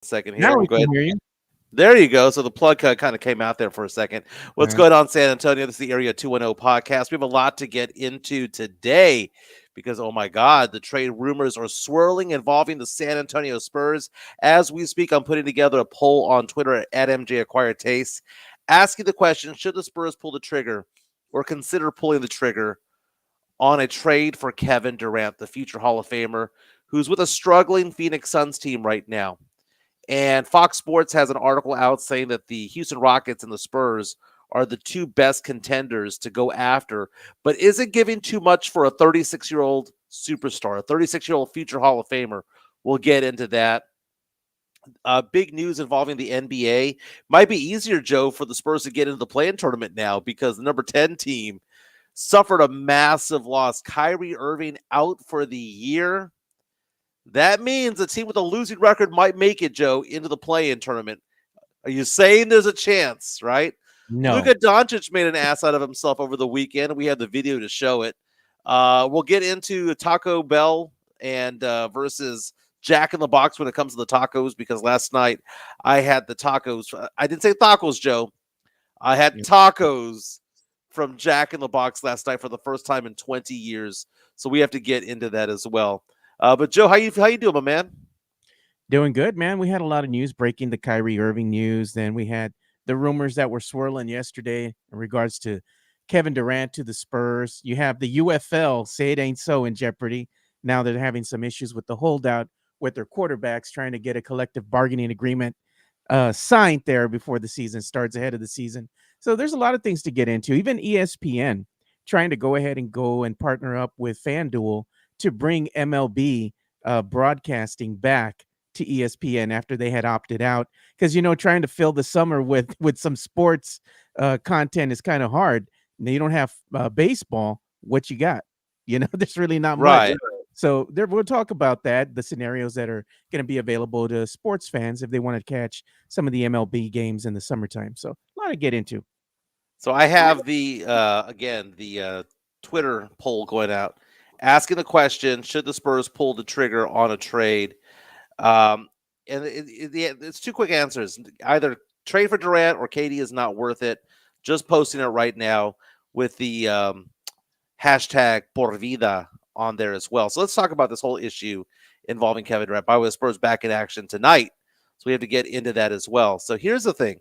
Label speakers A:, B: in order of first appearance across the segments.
A: second here.
B: Now
A: We'll
B: we
A: go
B: can
A: ahead.
B: hear you.
A: There you go. So the plug kind of came out there for a second. What's
B: Yeah.
A: going on, San Antonio? This is the Area 210 podcast. We have a lot to get into today because, oh my God, the trade rumors are swirling involving the San Antonio Spurs. As we speak, I'm putting together a poll on Twitter at MJ Acquired Taste, asking the question, should the Spurs pull the trigger or consider pulling the trigger on a trade for Kevin Durant, the future Hall of Famer, who's with a struggling Phoenix Suns team right now? And Fox Sports has an article out saying that the Houston Rockets and the Spurs are the two best contenders to go after, but isn't giving too much for a 36-year-old superstar, a 36-year-old future Hall of Famer. We'll get into that. Big news involving the NBA. Might be easier, Joe, for the Spurs to get into the play-in tournament now because the number 10 team suffered a massive loss. Kyrie Irving out for the year. That means a team with a losing record might make it, Joe, into the play-in tournament. Are you saying there's a chance, right?
B: No.
A: Luka Doncic made an ass out of himself over the weekend. We have the video to show it. We'll get into Taco Bell and versus Jack in the Box when it comes to the tacos because last night I had the tacos. I didn't say tacos, Joe. I had tacos from Jack in the Box last night for the first time in 20 years. So we have to get into that as well. But Joe, how you doing, my man?
B: Doing good, man. We had a lot of news breaking, the Kyrie Irving news. Then we had the rumors that were swirling yesterday in regards to Kevin Durant to the Spurs. You have the UFL say it ain't so in jeopardy. Now they're having some issues with the holdout with their quarterbacks trying to get a collective bargaining agreement signed there before the season starts, ahead of the season. So there's a lot of things to get into. Even ESPN trying to go ahead and go and partner up with FanDuel to bring MLB broadcasting back to ESPN after they had opted out, because trying to fill the summer with some sports content is kind of hard. Now, you don't have baseball. What you got? There's really not much.
A: Right.
B: So we'll talk about that, the scenarios that are going to be available to sports fans if they want to catch some of the MLB games in the summertime. So a lot to get into.
A: So I have the Twitter poll going out, asking the question: should the Spurs pull the trigger on a trade? And it's two quick answers: either trade for Durant or KD is not worth it. Just posting it right now with the hashtag Por Vida on there as well. So let's talk about this whole issue involving Kevin Durant. By the way, Spurs back in action tonight, so we have to get into that as well. So here's the thing.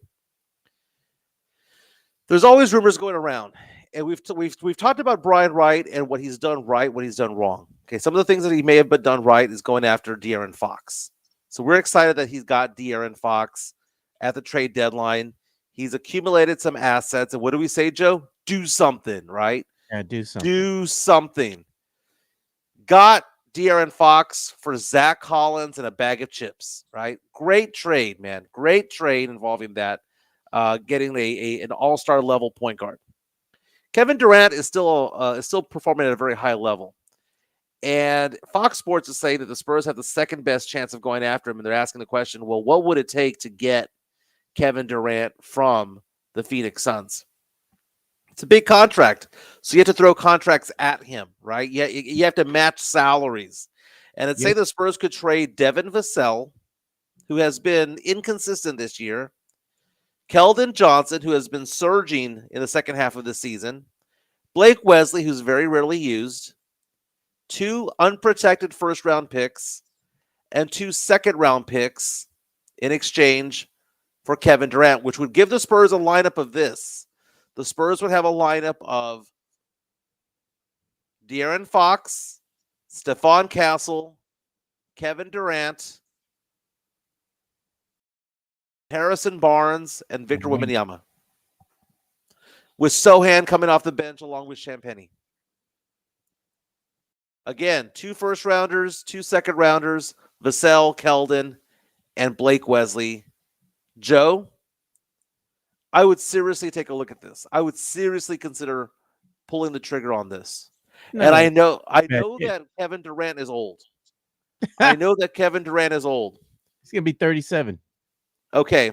A: There's always rumors going around, and we've talked about Brian Wright and what he's done right, what he's done wrong. Okay, some of the things that he may have been done right is going after De'Aaron Fox. So we're excited that he's got De'Aaron Fox at the trade deadline. He's accumulated some assets, and what do we say, Joe? Do something, right?
B: Yeah, do something.
A: Do something. Got De'Aaron Fox for Zach Collins and a bag of chips, right? Great trade, man. Great trade involving that. Getting an all-star level point guard. Kevin Durant is still performing at a very high level. And Fox Sports is saying that the Spurs have the second best chance of going after him. And they're asking the question, well, what would it take to get Kevin Durant from the Phoenix Suns? It's a big contract. So you have to throw contracts at him, right? You have to match salaries. And it's saying the Spurs could trade Devin Vassell, who has been inconsistent this year, Keldon Johnson, who has been surging in the second half of the season, Blake Wesley, who's very rarely used, 2 unprotected first-round picks, and 2 second-round picks in exchange for Kevin Durant, which would give the Spurs a lineup of this. The Spurs would have a lineup of De'Aaron Fox, Stephon Castle, Kevin Durant, Harrison Barnes, and Victor Wembanyama, with Sohan coming off the bench along with Champagnie. Again, 2 first-rounders, 2 second-rounders, Vassell, Keldon, and Blake Wesley. Joe, I would seriously take a look at this. I would seriously consider pulling the trigger on this. No, and I know that Kevin Durant is old. I know that Kevin Durant is old.
B: He's going to be 37.
A: Okay.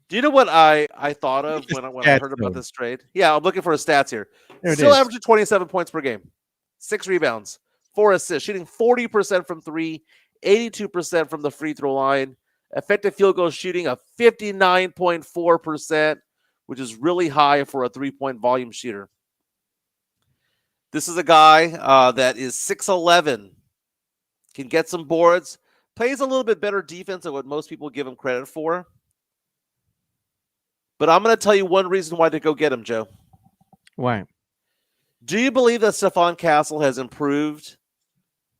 A: Do you know what I thought of when I heard about this trade? Yeah, I'm looking for his stats here. Still averaging 27 points per game, 6 rebounds, 4 assists, shooting 40% from 3, 82% from the free throw line, Effective field goal shooting of 59.4%, which is really high for a 3-point volume shooter. This is a guy that is 6'11", can get some boards, plays a little bit better defense than what most people give him credit for. But I'm going to tell you one reason why to go get him, Joe.
B: Why?
A: Do you believe that Stephon Castle has improved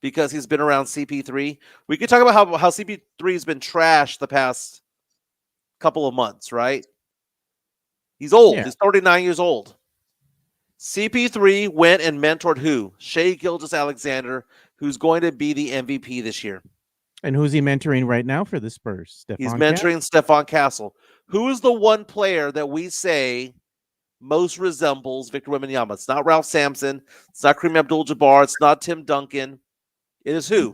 A: because he's been around CP3? We could talk about how CP3 has been trashed the past couple of months, right? He's old.
B: Yeah.
A: He's 39 years old. CP3 went and mentored who? Shai Gilgeous-Alexander, who's going to be the MVP this year.
B: And who's he mentoring right now for the Spurs?
A: He's
B: Stephon Castle?
A: mentoring Stephon Castle. Who is the one player that we say most resembles Victor Wembanyama? It's not Ralph Sampson. It's not Kareem Abdul-Jabbar. It's not Tim Duncan. It is who?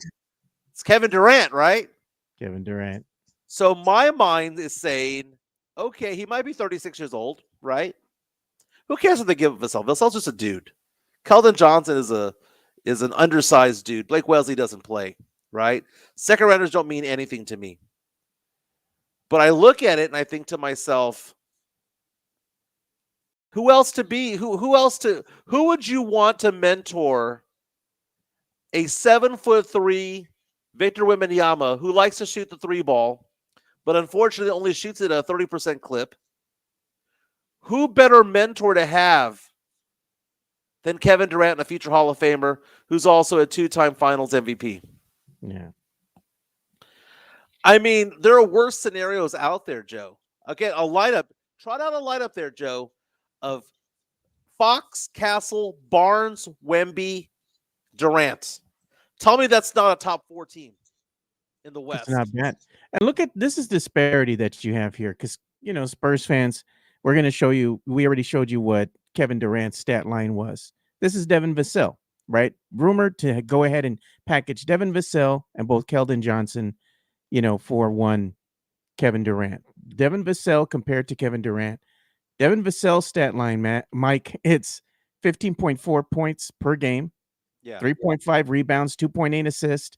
A: It's Kevin Durant, right?
B: Kevin Durant.
A: So my mind is saying, okay, he might be 36 years old, right? Who cares what they give Vassell? Vassell's just a dude. Keldon Johnson is an undersized dude. Blake Wesley doesn't play, right? Second rounders don't mean anything to me. But I look at it and I think to myself, who else to be? Who would you want to mentor a 7'3" Victor Wembanyama who likes to shoot the three ball, but unfortunately only shoots it at a 30% clip? Who better mentor to have than Kevin Durant, a future Hall of Famer, who's also a 2-time Finals MVP?
B: Yeah.
A: I mean, there are worse scenarios out there, Joe. Again, a lineup. Trot out a lineup there, Joe, of Fox, Castle, Barnes, Wemby, Durant. Tell me that's not a top 4 team in the West.
B: It's not bad. And look at this is disparity that you have here because, Spurs fans, we're going to show you. We already showed you what Kevin Durant's stat line was. This is Devin Vassell, right? Rumored to go ahead and package Devin Vassell and both Keldon Johnson, for one Kevin Durant. Devin Vassell compared to Kevin Durant. Devin Vassell's stat line, Mike, it's 15.4 points per game, 3.5 rebounds, 2.8 assists,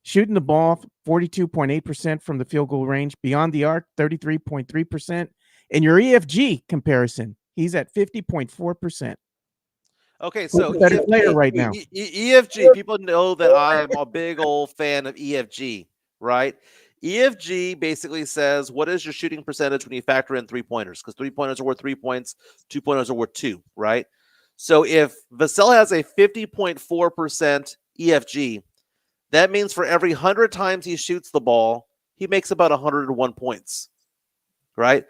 B: shooting the ball 42.8% from the field goal range, beyond the arc 33.3%. In your EFG comparison, he's at 50.4%.
A: Okay, so
B: better player right now.
A: EFG, people know that I am a big old fan of EFG, right? EFG basically says, what is your shooting percentage when you factor in three-pointers? Because three-pointers are worth 3 points, two-pointers are worth 2, right? So if Vassell has a 50.4% EFG, that means for every 100 times he shoots the ball, he makes about 101 points, right?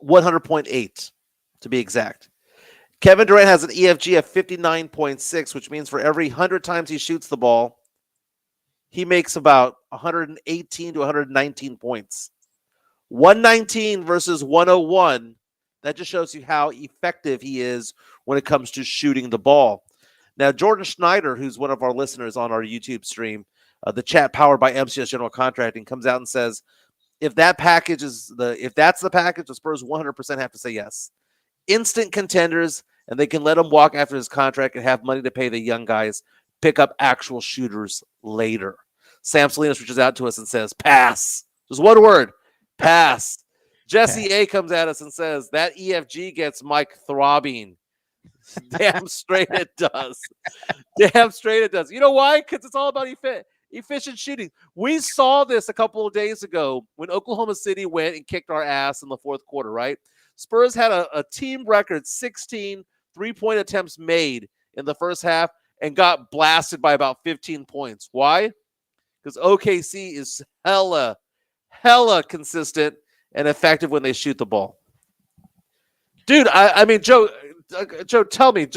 A: 100.8 to be exact. Kevin Durant has an EFG of 59.6, which means for every 100 times he shoots the ball, he makes about 118 to 119 points. 119 versus 101, that just shows you how effective he is when it comes to shooting the ball. Now, Jordan Schneider, who's one of our listeners on our YouTube stream, the chat powered by MCS General Contracting, comes out and says, if that's the package, the Spurs 100% have to say yes. Instant contenders, and they can let him walk after his contract and have money to pay the young guys, pick up actual shooters later. Sam Salinas reaches out to us and says, pass. Just one word, pass. Jesse A comes at us and says, that EFG gets Mike throbbing. Damn straight it does. Damn straight it does. You know why? Because it's all about efficient shooting. We saw this a couple of days ago when Oklahoma City went and kicked our ass in the fourth quarter, right? Spurs had a team record 16 3-point attempts made in the first half and got blasted by about 15 points. Why? Because OKC is hella consistent and effective when they shoot the ball. Dude, I mean, Joe, tell me,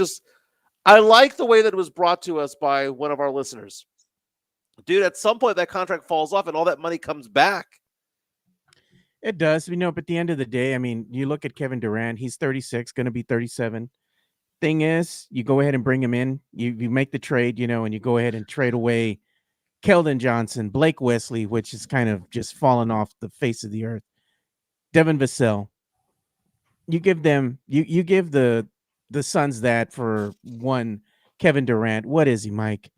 A: I like the way that it was brought to us by one of our listeners. Dude, at some point that contract falls off and all that money comes back.
B: It does, but at the end of the day, I mean, you look at Kevin Durant, he's 36, going to be 37. Thing is, you go ahead and bring him in, you make the trade, and you go ahead and trade away Keldon Johnson, Blake Wesley, which is kind of just fallen off the face of the earth, Devin Vassell. You give them, you give the Suns that for one Kevin Durant. What is he, Mike?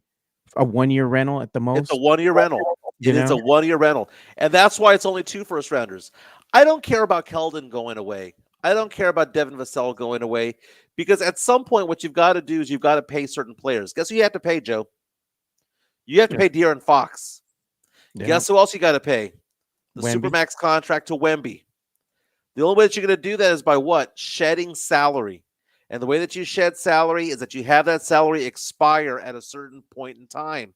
B: A 1-year rental at the most?
A: It's a 1-year rental.
B: You
A: It is
B: know,
A: a 1-year rental. And that's why it's only 2 first rounders. I don't care about Keldon going away. I don't care about Devin Vassell going away because at some point, what you've got to do is you've got to pay certain players. Guess who you have to pay, Joe? You have to
B: yeah,
A: pay De'Aaron Fox.
B: yeah.
A: Guess who else you got to pay? The
B: Wemby.
A: Supermax contract to Wemby. The only way that you're going to do that is by what? Shedding salary. And the way that you shed salary is that you have that salary expire at a certain point in time.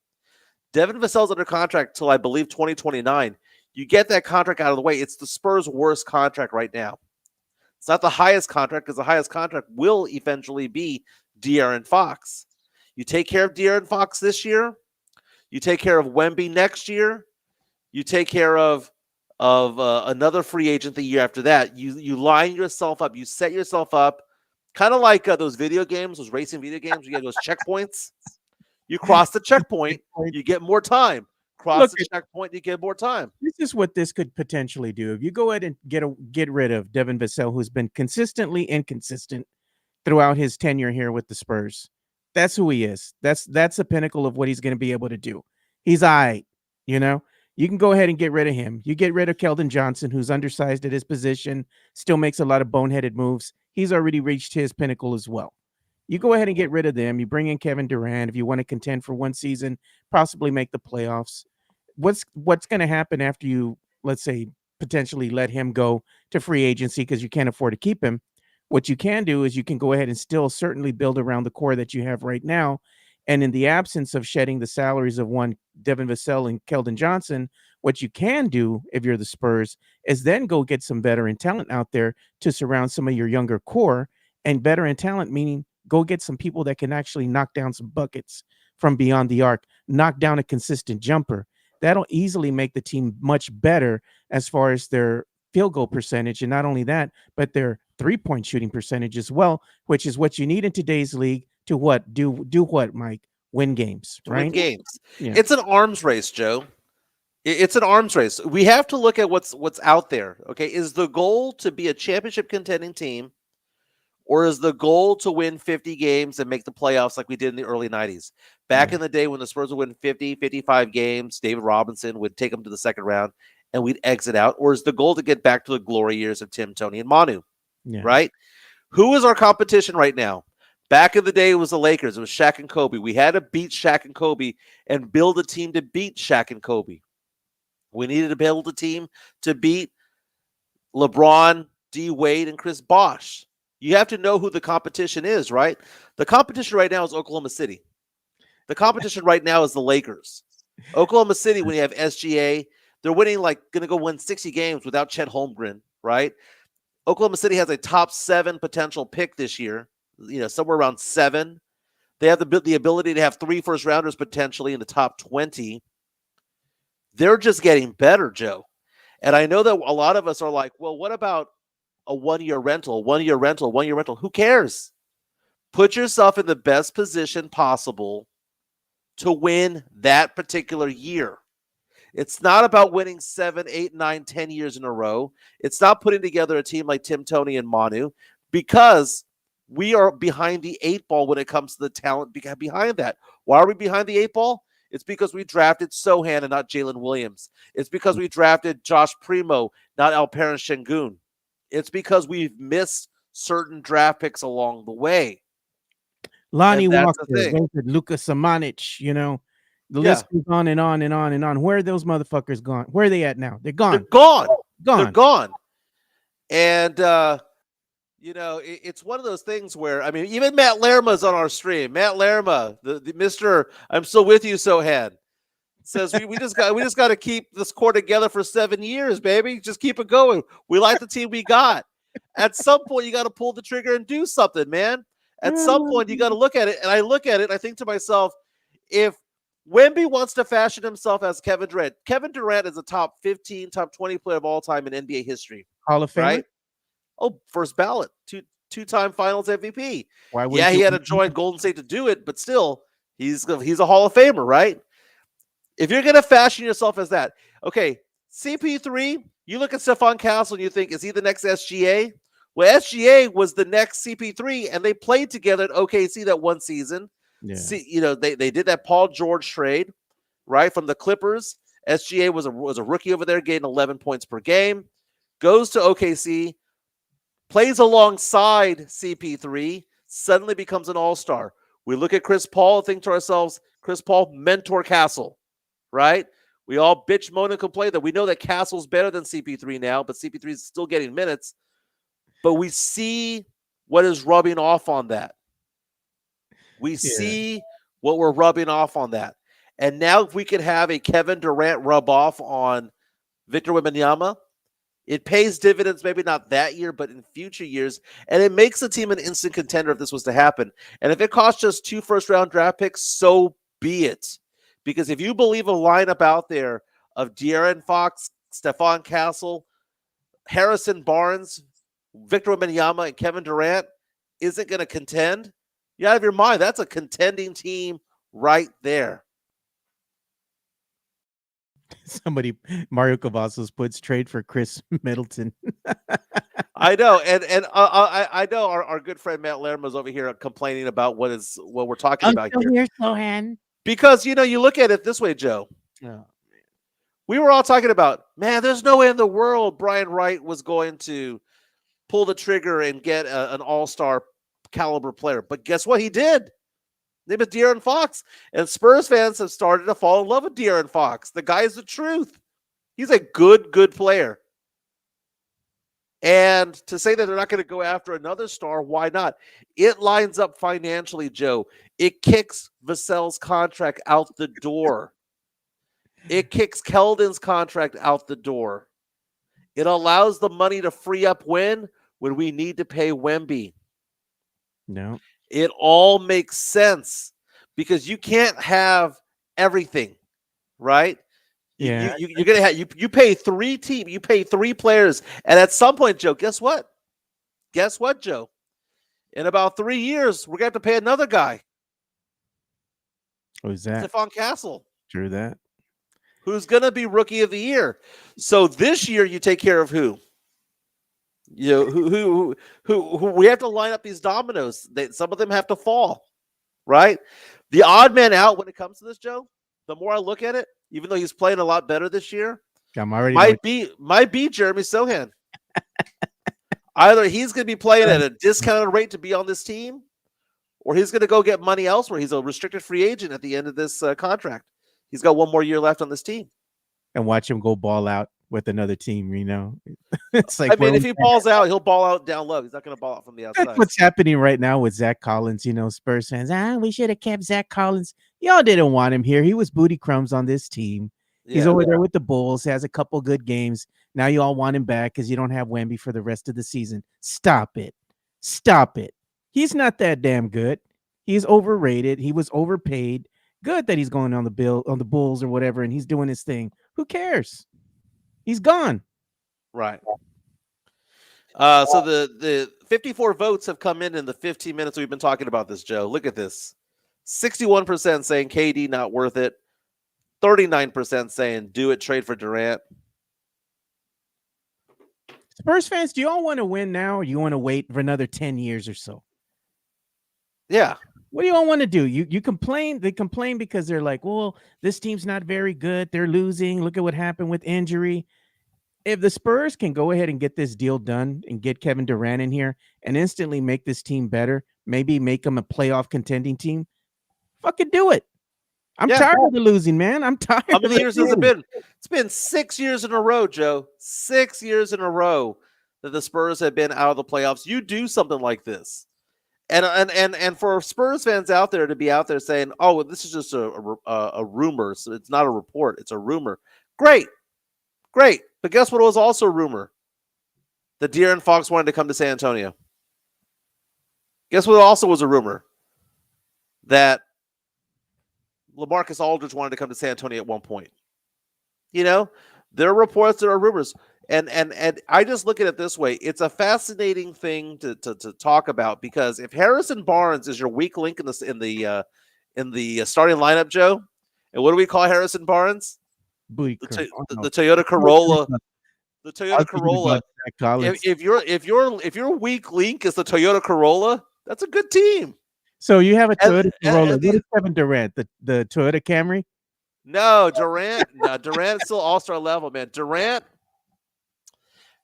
A: Devin Vassell's under contract till I believe 2029. You get that contract out of the way. It's the Spurs' worst contract right now. It's not the highest contract because the highest contract will eventually be De'Aaron Fox. You take care of De'Aaron Fox this year. You take care of Wemby next year. You take care of another free agent the year after that. You line yourself up. You set yourself up, kind of like those video games, those racing video games. You get those checkpoints. You cross the checkpoint, you get more time. Cross
B: Look,
A: the checkpoint, you get more time.
B: this is what this could potentially do. If you go ahead and get rid of Devin Vassell, who's been consistently inconsistent throughout his tenure here with the Spurs, that's who he is. That's the pinnacle of what he's going to be able to do. He's all right, you know. You can go ahead and get rid of him. You get rid of Keldon Johnson, who's undersized at his position, still makes a lot of boneheaded moves. He's already reached his pinnacle as well. You go ahead and get rid of them. You bring in Kevin Durant if you want to contend for one season, possibly make the playoffs. What's going to happen after you, let's say, potentially let him go to free agency because you can't afford to keep him? What you can do is you can go ahead and still certainly build around the core that you have right now. And in the absence of shedding the salaries of one Devin Vassell and Keldon Johnson, what you can do if you're the Spurs is then go get some veteran talent out there to surround some of your younger core. And veteran talent meaning go get some people that can actually knock down some buckets from beyond the arc, knock down a consistent jumper. That'll easily make the team much better as far as their field goal percentage. And not only that, but their 3-point shooting percentage as well, which is what you need in today's league to what? Do what, Mike? Win games,
A: To win
B: right?
A: games.
B: Yeah.
A: It's an arms race, Joe. It's an arms race. We have to look at what's out there. Okay, is the goal to be a championship contending team, or is the goal to win 50 games and make the playoffs like we did in the early 90s? Back
B: Yeah.
A: in the day when the Spurs would win 50, 55 games, David Robinson would take them to the second round and we'd exit out. Or is the goal to get back to the glory years of Tim, Tony, and Manu,
B: Yeah.
A: right? Who is our competition right now? Back in the day, it was the Lakers. It was Shaq and Kobe. We had to beat Shaq and Kobe and build a team to beat Shaq and Kobe. We needed to build a team to beat LeBron, D. Wade, and Chris Bosh. You have to know who the competition is, right? The competition right now is Oklahoma City. The competition right now is the Lakers. Oklahoma City, when you have SGA, they're winning going to go win 60 games without Chet Holmgren, right? Oklahoma City has a top 7 potential pick this year, somewhere around 7. They have the ability to have 3 first rounders potentially in the top 20. They're just getting better, Joe. And I know that a lot of us are like, well, what about a 1-year rental, 1-year rental, 1-year rental? Who cares? Put yourself in the best position possible to win that particular year. It's not about winning 7, 8, 9, 10 years in a row. It's not putting together a team like Tim, Tony, and Manu because we are behind the 8 ball when it comes to the talent behind that. Why are we behind the 8 ball? It's because we drafted Sohan and not Jalen Williams. It's because we drafted Josh Primo, not Alperen Şengün. It's because we've missed certain draft picks along the way.
B: Lonnie
A: And that's
B: Walker,
A: the thing.
B: Luka Samanic, the
A: Yeah.
B: list goes on and on and on and on. Where are those motherfuckers gone? Where are they at now? They're gone.
A: They're gone. They're
B: Gone.
A: gone. And, it's one of those things where, I mean, even Matt Lerma's on our stream. Matt Lerma, the Mr. I'm still with you, Sohan, says we just got to keep this core together for 7 years, baby. Just keep it going. We like the team we got. At some point, you got to pull the trigger and do something, man. At some point, you got to look at it. And I look at it, and I think to myself, if Wemby wants to fashion himself as Kevin Durant is a top 15, top 20 player of all time in NBA history,
B: Hall of Famer.
A: right? Oh, first ballot, two-time Finals MVP.
B: Why would
A: Yeah, he had to join Golden State to do it, but still, he's a Hall of Famer, right? If you're going to fashion yourself as that, okay, CP3, you look at Stephon Castle and you think, is he the next SGA? Well, SGA was the next CP3, and they played together at OKC that one season.
B: Yeah.
A: See, they did that Paul George trade, right, from the Clippers, SGA was a rookie over there, getting 11 points per game. Goes to OKC, plays alongside CP3, suddenly becomes an all-star. We look at Chris Paul and think to ourselves, Chris Paul, mentor Castle, right? We all bitch, moan, and complain that we know that Castle's better than CP3 now, but CP3 is still getting minutes. But we see what is rubbing off on that. We see what we're rubbing off on that. And now if we could have a Kevin Durant rub off on Victor Wembanyama, it pays dividends, maybe not that year, but in future years. And it makes the team an instant contender if this was to happen. And if it costs just 2 first-round draft picks, so be it. Because if you believe a lineup out there of De'Aaron Fox, Stephon Castle, Harrison Barnes, Victor Wembanyama, and Kevin Durant isn't going to contend, you're out of your mind. That's a contending team right there.
B: Somebody, Mario Cavazos puts trade for Chris Middleton.
A: I know, and I know our good friend Matt Lermo's over here complaining about what we're talking about here.
B: Sohan.
A: Because you look at it this way, Joe.
B: Oh.
A: We were all talking about, man, there's no way in the world Brian Wright was going to pull the trigger and get an all-star caliber player. But guess what? He did. Name is De'Aaron Fox. And Spurs fans have started to fall in love with De'Aaron Fox. The guy is the truth. He's a good player. And to say that they're not going to go after another star, why not? It lines up financially, Joe. It kicks Vassell's contract out the door. It kicks Keldon's contract out the door. It allows the money to free up when we need to pay Wemby.
B: No.
A: It all makes sense because you can't have everything, right?
B: Yeah.
A: You're gonna have you pay 3 teams, you pay 3 players, and at some point, Joe, guess what? Guess what, Joe? In about 3 years, we're gonna have to pay another guy.
B: Who's that?
A: Stephon Castle.
B: True that.
A: Who's gonna be rookie of the year? So this year, you take care of who? Who we have to line up these dominoes. Some of them have to fall, right? The odd man out when it comes to this, Joe. The more I look at it, even though he's playing a lot better this year, might be Jeremy Sohan. Either he's going to be playing at a discounted rate to be on this team, or he's going to go get money elsewhere. He's a restricted free agent at the end of this contract. He's got 1 more year left on this team.
B: And watch him go ball out with another team, It's like,
A: I mean, if he balls out, he'll ball out down low. He's not going to ball out from the outside.
B: That's what's happening right now with Zach Collins. Spurs fans, we should have kept Zach Collins. Y'all didn't want him here. He was booty crumbs on this team. He's over there with the Bulls, has a couple good games. Now you all want him back because you don't have Wemby for the rest of the season. Stop it. Stop it. He's not that damn good. He's overrated. He was overpaid. Good that he's going on the Bulls or whatever, and he's doing his thing. Who cares? He's gone.
A: Right. So the 54 votes have come in the 15 minutes we've been talking about this, Joe. Look at this. 61% saying KD not worth it. 39% saying do it, trade for Durant.
B: Spurs fans, do you all want to win now, or you want to wait for another 10 years or so?
A: Yeah.
B: What do you all want to do? You complain. They complain because they're like, well, this team's not very good. They're losing. Look at what happened with injury. If the Spurs can go ahead and get this deal done and get Kevin Durant in here and instantly make this team better, maybe make them a playoff contending team, fucking do it. I'm tired of the losing, man. I'm tired.
A: How many years has it been? It's been 6 years in a row, Joe. 6 years in a row that the Spurs have been out of the playoffs. You do something like this. And for Spurs fans out there to be out there saying, oh, well, this is just a rumor. So it's not a report. It's a rumor. Great. But guess what? It was also a rumor that De'Aaron Fox wanted to come to San Antonio. Guess what also was a rumor? That LaMarcus Aldridge wanted to come to San Antonio at one point. There are reports, there are rumors. And I just look at it this way. It's a fascinating thing to talk about because if Harrison Barnes is your weak link in the starting lineup, Joe, and what do we call Harrison Barnes? The Toyota Corolla. The Toyota Corolla. If your weak link is the Toyota Corolla, that's a good team.
B: So you have a Toyota Corolla. What is Kevin Durant? The Toyota Camry?
A: No, Durant. No, Durant's still all-star level, man. Durant.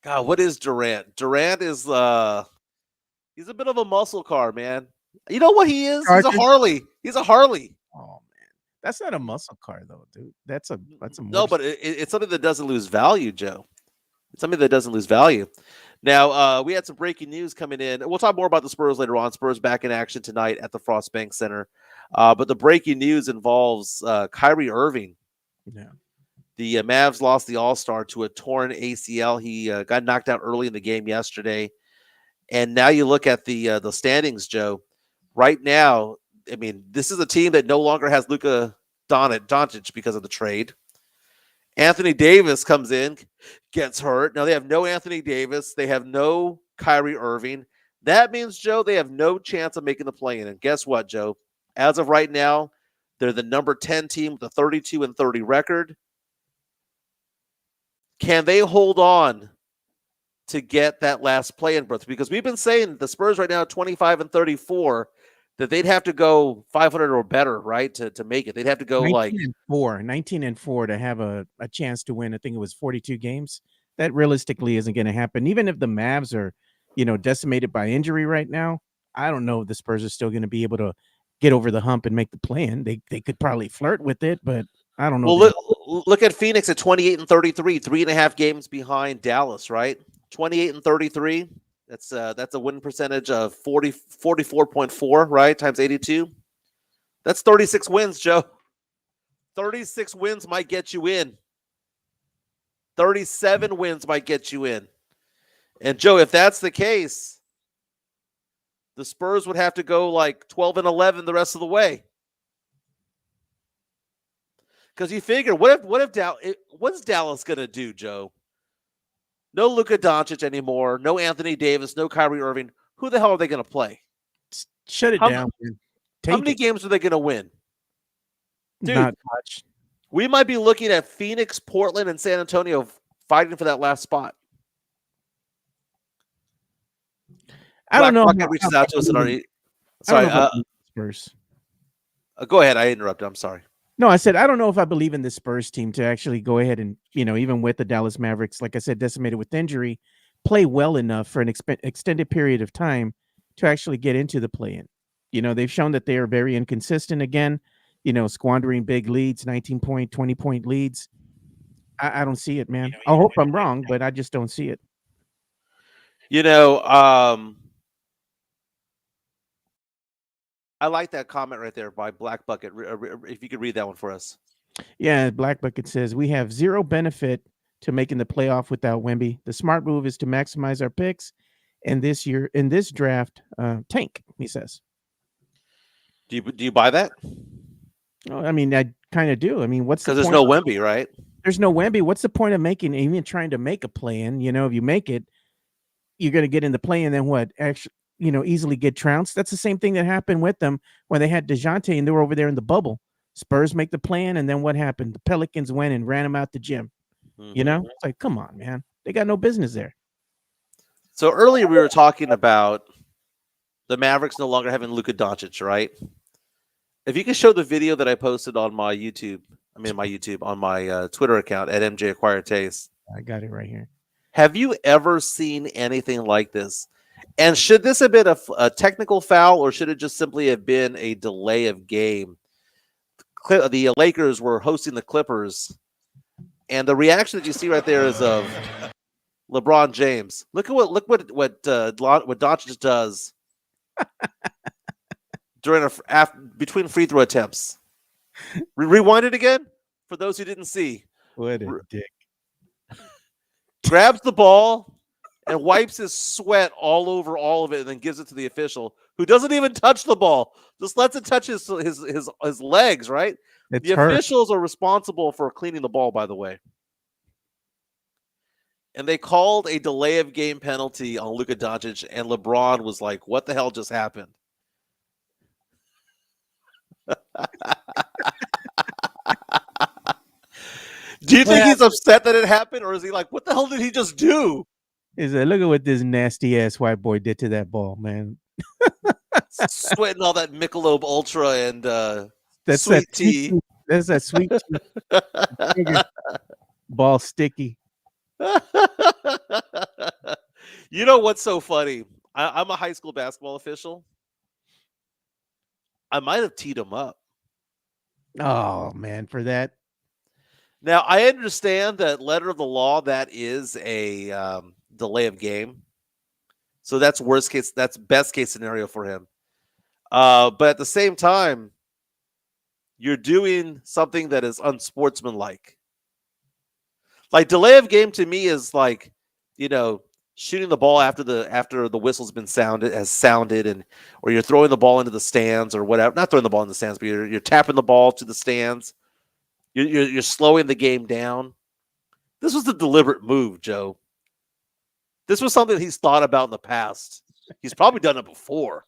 A: God, what is Durant? Durant is he's a bit of a muscle car, man. You know what he is? He's a
B: Charger.
A: Harley. He's a Harley.
B: Oh man, that's not a muscle car though, dude. That's a
A: No,
B: motor.
A: but it's something that doesn't lose value, Joe. It's something that doesn't lose value. Now, we had some breaking news coming in. We'll talk more about the Spurs later on. Spurs back in action tonight at the Frost Bank Center. But the breaking news involves Kyrie Irving.
B: Yeah.
A: The Mavs lost the All-Star to a torn ACL. He got knocked out early in the game yesterday. And now you look at the standings, Joe. Right now, I mean, this is a team that no longer has Luka Doncic because of the trade. Anthony Davis comes in, gets hurt. Now they have no Anthony Davis. They have no Kyrie Irving. That means, Joe, they have no chance of making the play-in. And guess what, Joe? As of right now, they're the number 10 team with a 32-30 record. Can they hold on to get that last play-in berth? Because we've been saying the Spurs right now, 25-34, that they'd have to go 500 or better, right, to make it. They'd have to go
B: 19-4 to have a chance to win. I think it was 42 games. That realistically isn't going to happen. Even if the Mavs are, decimated by injury right now, I don't know if the Spurs are still going to be able to get over the hump and make the play-in. They could probably flirt with it, but I don't know.
A: Well, look at Phoenix at 28-33, 3.5 games behind Dallas, right? 28-33. That's a win percentage of 44.4, right? Times 82. That's 36 wins, Joe. 36 wins might get you in. 37 wins might get you in. And Joe, if that's the case, the Spurs would have to go like 12-11 the rest of the way. Because you figure, what's Dallas gonna do, Joe? No Luka Doncic anymore. No Anthony Davis. No Kyrie Irving. Who the hell are they going to play?
B: Shut it down.
A: How many games are they going to win? Dude,
B: not much.
A: We might be looking at Phoenix, Portland, and San Antonio fighting for that last spot.
B: I don't know.
A: Bucket reaches out to us and already. Sorry,
B: Spurs.
A: Go ahead. I interrupted. I'm sorry.
B: No, I said I don't know if I believe in the Spurs team to actually go ahead and, even with the Dallas Mavericks, like I said, decimated with injury, play well enough for an extended period of time to actually get into the play-in. They've shown that they are very inconsistent again, squandering big leads, 19-point, 20-point leads. I don't see it, man. I hope I'm wrong, but I just don't see it.
A: I like that comment right there by Black Bucket. If you could read that one for us.
B: Yeah, Black Bucket says, we have zero benefit to making the playoff without Wemby. The smart move is to maximize our picks. And this year, in this draft, tank, he says.
A: Do you buy that?
B: Oh, I mean, I kind of do. I mean, what's the point?
A: Because there's no Wemby, right?
B: There's no Wemby. What's the point of even trying to make a play-in? If you make it, you're going to get in the play-in, then what? Actually, easily get trounced. That's the same thing that happened with them when they had DeJounte and they were over there in the bubble. Spurs make the plan, and then what happened? The Pelicans went and ran them out the gym.
A: Mm-hmm.
B: It's like, come on, man. They got no business there.
A: So earlier we were talking about the Mavericks no longer having Luka Doncic, right? If you could show the video that I posted on my on my Twitter account at MJ Acquired Taste.
B: I got it right here.
A: Have you ever seen anything like this? And should this have been a technical foul, or should it just simply have been a delay of game? The Lakers were hosting the Clippers, and the reaction that you see right there is of LeBron James. Look what Doncic does between free throw attempts. Rewind it again for those who didn't see.
B: What a dick!
A: Grabs the ball and wipes his sweat all over all of it, and then gives it to the official, who doesn't even touch the ball, just lets it touch his legs. Right? The officials are responsible for cleaning the ball, by the way. And they called a delay of game penalty on Luka Doncic, and LeBron was like, "What the hell just happened?" Do you think he's upset that it happened, or is he like, "What the hell did he just do?"
B: Is that look at what this nasty ass white boy did to that ball, man?
A: Sweating all that Michelob Ultra and
B: that's
A: sweet tea.
B: That's that sweet sugar ball sticky.
A: You know what's so funny? I'm a high school basketball official. I might have teed him up.
B: Oh man, for that.
A: Now I understand that letter of the law that is a delay of game, so that's worst case. That's best case scenario for him. But at the same time, you're doing something that is unsportsmanlike. Like delay of game to me is like, you know, shooting the ball after the whistle's been sounded has sounded, and or you're throwing the ball into the stands or whatever. Not throwing the ball in the stands, but you're tapping the ball to the stands. You're slowing the game down. This was a deliberate move, Joe. This was something he's thought about in the past. He's probably done it before.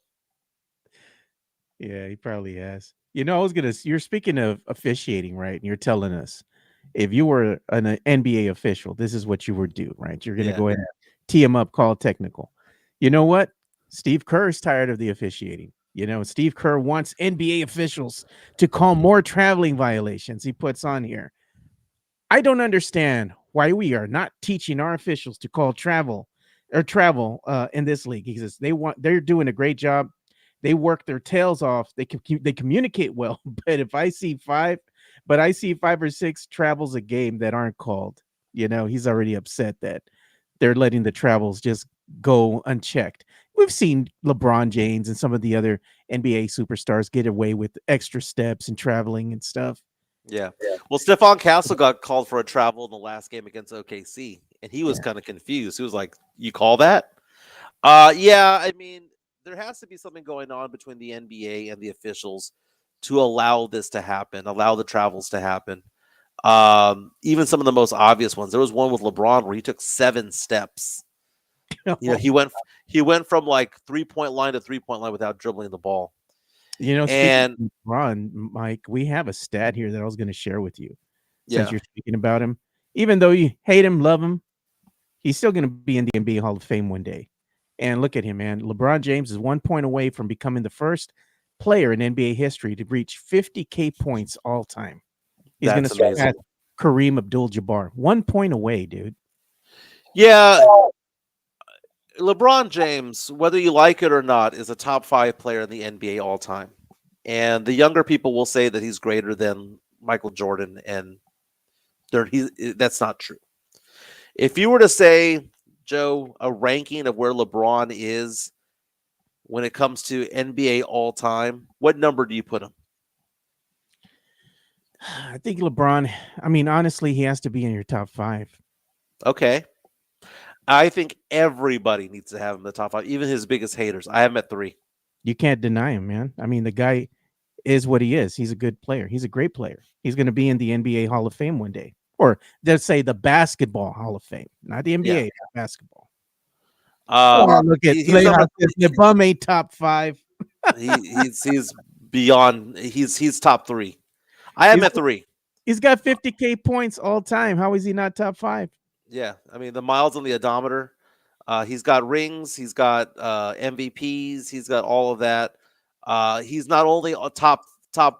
B: Yeah, he probably has. You know, I was gonna. You're speaking of officiating, right? And you're telling us if you were an NBA official, this is what you would do, right? You're gonna
A: Yeah,
B: go ahead and tee him up, call technical. You know what? Steve Kerr's tired of the officiating. You know, Steve Kerr wants NBA officials to call more traveling violations. He puts on here. I don't understand why we are not teaching our officials to call travel in this league. He says they're doing a great job. They work their tails off. They communicate well. But if I see 5 or 6 travels a game that aren't called, you know, he's already upset that they're letting the travels just go unchecked. We've seen LeBron James and some of the other NBA superstars get away with extra steps and traveling and stuff.
A: yeah. Well, Stephon Castle got called for a travel in the last game against OKC, and he was
B: Yeah.
A: kind of confused. He was like, "You call that?" Yeah. I mean, there has to be something going on between the NBA and the officials to allow this to happen, allow the travels to happen. Even some of the most obvious ones. There was one with LeBron where he took 7 steps. You know, he went from like 3 point line to 3 point line without dribbling the ball.
B: You know, speaking
A: And
B: of LeBron, Mike, we have a stat here that I was going to share with you since
A: yeah,
B: you're speaking about him. Even though you hate him, love him, he's still going to be in the NBA Hall of Fame one day. And look at him, man. LeBron James is 1 point away from becoming the first player in NBA history to reach 50K points all time. He's going to
A: that's
B: surpass
A: amazing.
B: Kareem Abdul-Jabbar. 1 point away, dude.
A: Yeah, LeBron James, whether you like it or not, is a top 5 player in the NBA all time. And the younger people will say that he's greater than Michael Jordan, and that's not true. If you were to say, Joe, a ranking of where LeBron is when it comes to NBA all time, what number do you put him?
B: I think LeBron, I mean, honestly, he has to be in your top 5.
A: Okay. I think everybody needs to have him in the top 5, even his biggest haters. I have him at 3.
B: You can't deny him, man. I mean, the guy is what he is. He's a good player. He's a great player. He's going to be in the NBA Hall of Fame one day, or let's say the Basketball Hall of Fame, not the
A: Yeah.
B: NBA, basketball.
A: Um,
B: Oh, look at
A: he's number
B: the bum ain't top 5.
A: he's beyond he's top 3. I am
B: He's
A: at 3.
B: he's got 50K points all time. How is he not top 5?
A: Yeah, I mean the miles on the odometer. He's got rings. He's got MVPs. He's got all of that. He's not only a top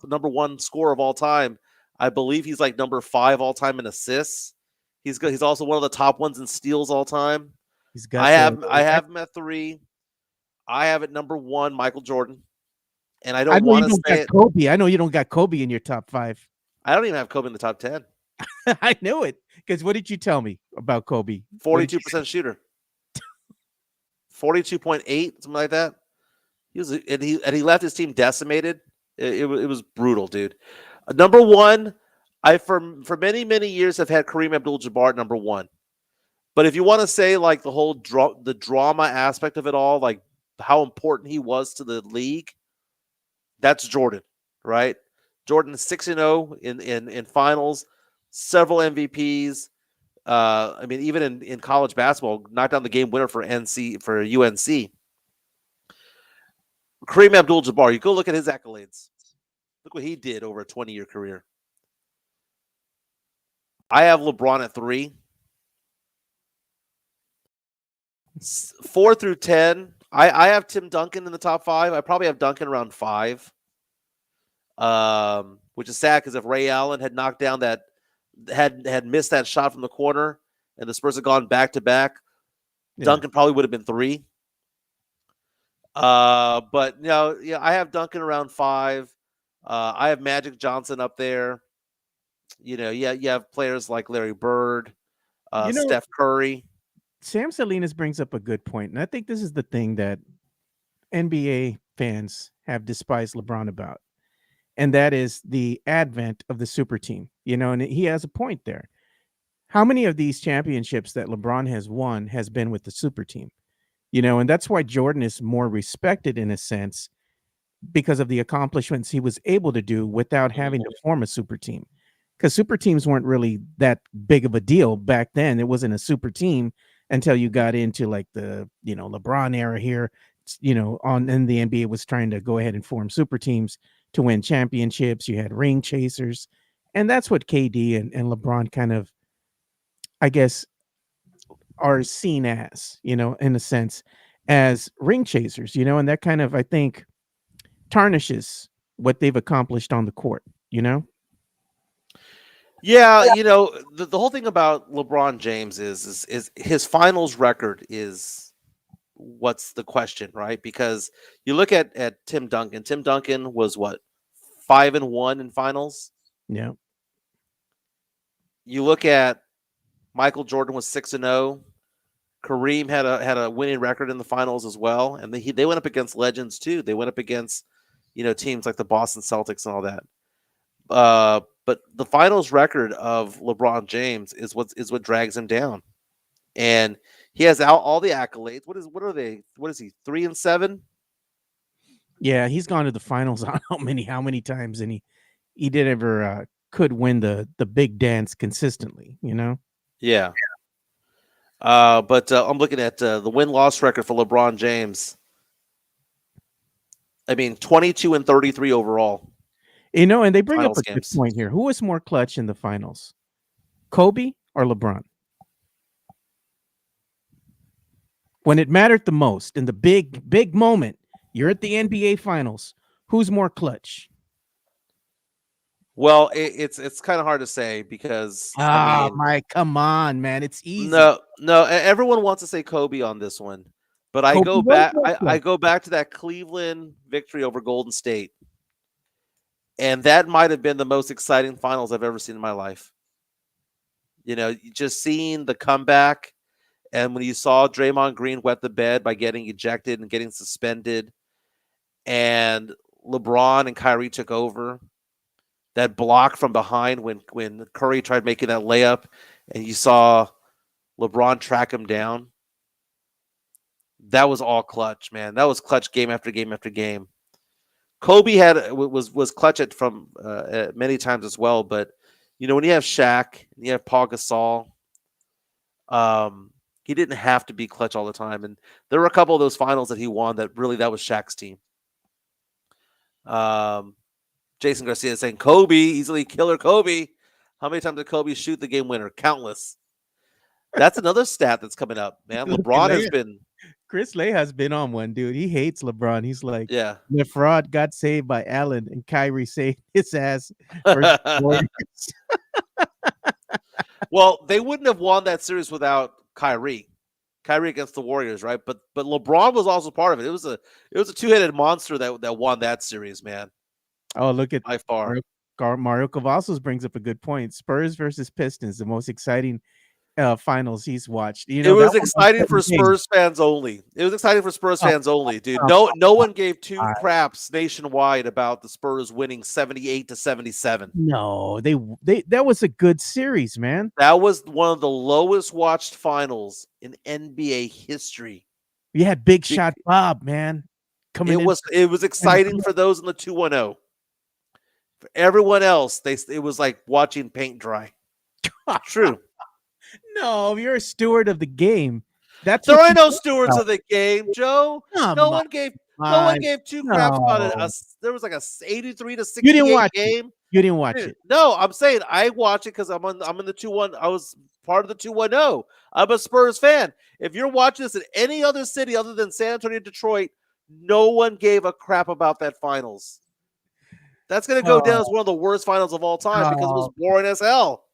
A: number 1 scorer of all time. I believe he's like number 5 all time in assists. He's also one of the top ones in steals all time.
B: He's
A: I
B: got the
A: have I have him at 3. I have at number 1 Michael Jordan, and I
B: I
A: don't
B: know you
A: want to
B: don't got
A: say it.
B: Kobe. I know you don't got Kobe in your top 5.
A: I don't even have Kobe in the top 10.
B: I knew it because what did you tell me about Kobe? What did you
A: 42% shooter. 42.8, something like that. He left his team decimated. It was brutal, dude. Number 1, I for many years have had Kareem Abdul-Jabbar at number 1. But if you want to say like the whole the drama aspect of it all, like how important he was to the league, that's Jordan, right? Jordan 6-0 in finals, several MVPs. I mean, even in college basketball, knocked down the game winner for UNC. Kareem Abdul-Jabbar, you go look at his accolades. Look what he did over a 20-year career. I have LeBron at 3. 4 through 10, I have Tim Duncan in the top 5. I probably have Duncan around 5. which is sad because if Ray Allen had knocked down that had missed that shot from the corner and the Spurs had gone back to back,
B: Yeah.
A: Duncan probably would have been 3. But yeah, I have Duncan around 5. I have Magic Johnson up there. Yeah, you have players like Larry Bird,
B: You know,
A: Steph Curry.
B: Sam Salinas brings up a good point, and I think this is the thing that NBA fans have despised LeBron about, and that is the advent of the super team. And he has a point there. How many of these championships that LeBron has won has been with the super team? And that's why Jordan is more respected in a sense because of the accomplishments he was able to do without having to form a super team. Because super teams weren't really that big of a deal back then. It wasn't a super team until you got into like the LeBron era here. On and the NBA was trying to go ahead and form super teams to win championships. You had ring chasers, and that's what KD and LeBron kind of, I guess, are seen as, in a sense, as ring chasers. And that kind of, I think, tarnishes what they've accomplished on the court, you know?
A: Yeah, the whole thing about LeBron James is his finals record is what's the question, right? Because you look at Tim Duncan. Tim Duncan was what, 5-1 in finals.
B: Yeah.
A: You look at Michael Jordan was 6-0. Kareem had a winning record in the finals as well, and they went up against legends too. They went up against teams like the Boston Celtics and all that. But the finals record of LeBron James is what drags him down, and he has all the accolades. What are they? What is he? 3-7.
B: Yeah, he's gone to the finals on how many times, and he did ever could win the big dance consistently.
A: Yeah. But I'm looking at the win-loss record for LeBron James. I mean, 22-33 overall
B: And they bring up
A: finals
B: a good
A: games.
B: point here. Who was more clutch in the finals? Kobe or LeBron? When it mattered the most, in the big moment, you're at the NBA finals. Who's more clutch?
A: Well, it's kind of hard to say because I
B: Ah,
A: mean,
B: my come on, man. It's easy.
A: no, everyone wants to say Kobe on this one, but I
B: Kobe
A: go
B: was
A: back.
B: more
A: I
B: clutch.
A: go back to that Cleveland victory over Golden State, and that might have been the most exciting finals I've ever seen in my life. Just seeing the comeback, and when you saw Draymond Green wet the bed by getting ejected and getting suspended, and LeBron and Kyrie took over. That block from behind when Curry tried making that layup, and you saw LeBron track him down. That was all clutch, man. That was clutch game after game after game. Kobe was clutch at from many times as well, but when you have Shaq and you have Paul Gasol, he didn't have to be clutch all the time. And there were a couple of those finals that he won that was Shaq's team. Jason Garcia saying Kobe, easily killer Kobe. How many times did Kobe shoot the game winner? Countless. That's another stat that's coming up, man.
B: Look at
A: LeBron has
B: Leia.
A: been,
B: Chris Lay has been on one, dude. He hates LeBron. He's like,
A: yeah.
B: the fraud got saved by Allen and Kyrie saved his ass versus the Warriors.
A: Well, they wouldn't have won that series without Kyrie. Kyrie against the Warriors, right? But LeBron was also part of it. It was a two-headed monster that won that series, man.
B: Oh, look at
A: By far.
B: Mario Cavazos brings up a good point. Spurs versus Pistons, the most exciting finals he's watched.
A: It
B: That
A: was
B: one was
A: exciting for
B: 7 games.
A: Spurs fans only. It was exciting for Spurs
B: Oh,
A: fans only, dude.
B: come
A: No one gave two
B: on.
A: craps nationwide about the Spurs winning 78-77.
B: No, they that was a good series, man.
A: That was one of the lowest watched finals in NBA history.
B: You had Big Shot Bob, man, coming
A: It
B: in.
A: was exciting for those in the 2-1-0. For everyone else, it was like watching paint dry. True.
B: No, you're a steward of the game. That's
A: There
B: what
A: are
B: you
A: no
B: think
A: stewards
B: about.
A: of the game, Joe. No
B: Come
A: one gave no one
B: on.
A: gave two craps about it.
B: No.
A: There was like a 83 to
B: You didn't
A: 68
B: watch it.
A: game.
B: You didn't watch
A: Dude,
B: it.
A: no, I'm saying I watch it because I'm in the 2-1. I was part of the 2-1-0. I'm a Spurs fan. If you're watching this in any other city other than San Antonio, Detroit, no one gave a crap about that finals. That's going to go down as
B: Oh,
A: one of the worst finals of all time because it was
B: oh,
A: boring as hell.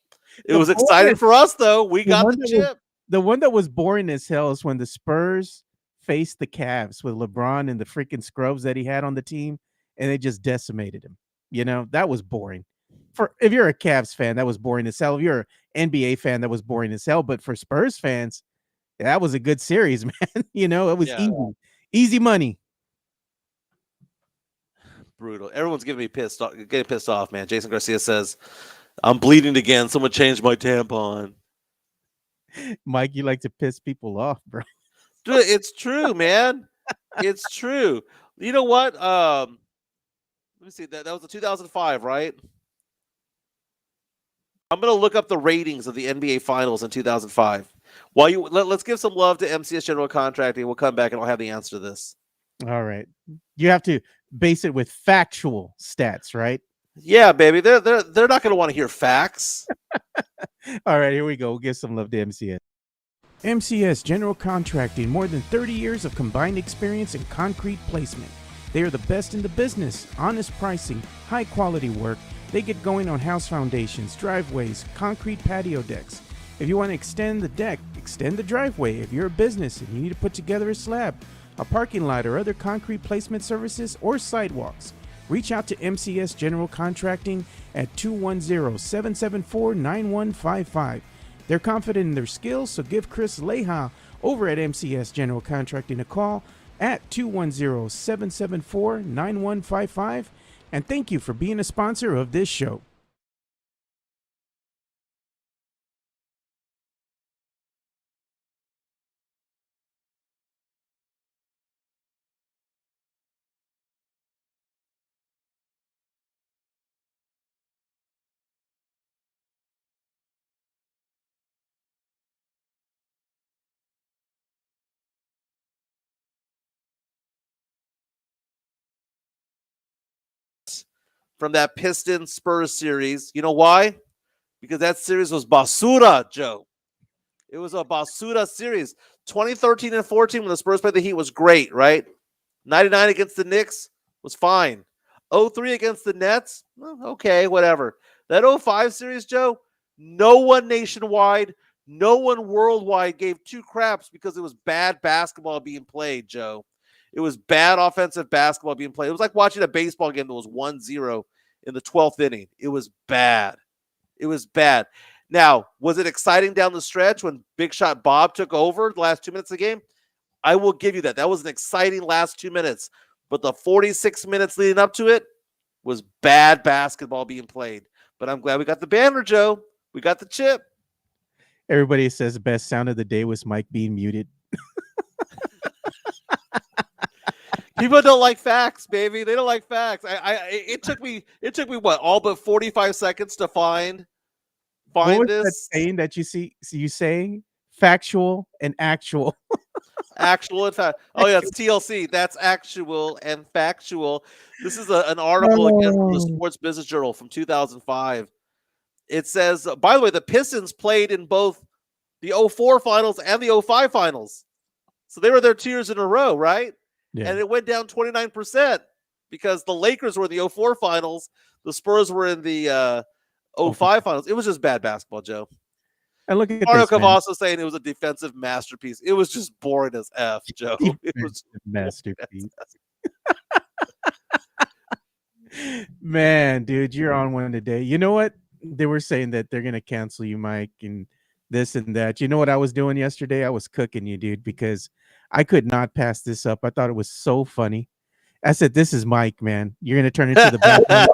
A: It
B: the
A: was exciting
B: boring,
A: for us, though. We
B: the
A: got
B: one
A: the
B: that was
A: chip.
B: the one that was boring as hell is when the Spurs faced the Cavs with LeBron and the freaking scrubs that he had on the team, and they just decimated him. That was boring. For if you're a Cavs fan, that was boring as hell. If you're an NBA fan, that was boring as hell. But for Spurs fans, that was a good series, man. It was
A: Yeah,
B: easy money.
A: brutal. Everyone's getting pissed off, man. Jason Garcia says, I'm bleeding again. Someone changed my tampon.
B: Mike, you like to piss people off, bro.
A: Dude, it's true, man. It's true. You know what? Let me see. That was the 2005, right? I'm gonna look up the ratings of the NBA Finals in 2005. While let's give some love to MCS General Contracting. We'll come back and I'll have the answer to this.
B: All right. You have to base it with factual stats, right?
A: Yeah, baby. They're not gonna want to hear facts.
B: All right, here we go. We'll give some love to MCS. MCS General Contracting, more than 30 years of combined experience in concrete placement. They are the best in the business, honest pricing, high quality work. They get going on house foundations, driveways, concrete patio decks. If you want to extend the deck, extend the driveway. If you're a business and you need to put together a slab, a parking lot, or other concrete placement services or sidewalks, reach out to MCS General Contracting at 210-774-9155. They're confident in their skills, so give Chris Leha over at MCS General Contracting a call at 210-774-9155. And thank you for being a sponsor of this show.
A: From that Pistons Spurs series. You know why? Because that series was basura, Joe. It was a basura series. 2013 and 14 when the Spurs played the Heat was great, right? 99 against the Knicks was fine. 03 against the Nets, okay, whatever. That 05 series, Joe, no one nationwide, no one worldwide gave two craps because it was bad basketball being played, Joe. It was bad offensive basketball being played. It was like watching a baseball game that was 1-0 in the 12th inning. It was bad. It was bad. Now, was it exciting down the stretch when Big Shot Bob took over the last 2 minutes of the game? I will give you that. That was an exciting last 2 minutes. But the 46 minutes leading up to it was bad basketball being played. But I'm glad we got the banner, Joe. We got the chip.
B: Everybody says the best sound of the day was Mike being muted.
A: People don't like facts, baby. They don't like facts. It took me what, all but 45 seconds to find
B: What was that
A: this.
B: saying that you saying? Factual and actual.
A: Actual and fact. Oh yeah, it's TLC. That's actual and factual. This is an article again from the
B: Oh.
A: Sports Business Journal from 2005. It says, by the way, the Pistons played in both the 04 finals and the 05 finals. So they were there 2 years in a row, right?
B: Yeah.
A: And it went down 29% because the Lakers were in the 04 finals. The Spurs were in the 05 finals. It was just bad basketball, Joe.
B: And look at
A: Mario
B: this, man.
A: Cavasso saying it was a defensive masterpiece. It was just boring as F, Joe. It was
B: Masterpiece. Man, dude, you're on one today. You know what? They were saying that they're gonna cancel you, Mike, and this and that. You know what I was doing yesterday? I was cooking you, dude, because I could not pass this up. I thought it was so funny. I said, "This is Mike, man. You're gonna turn into the Batman."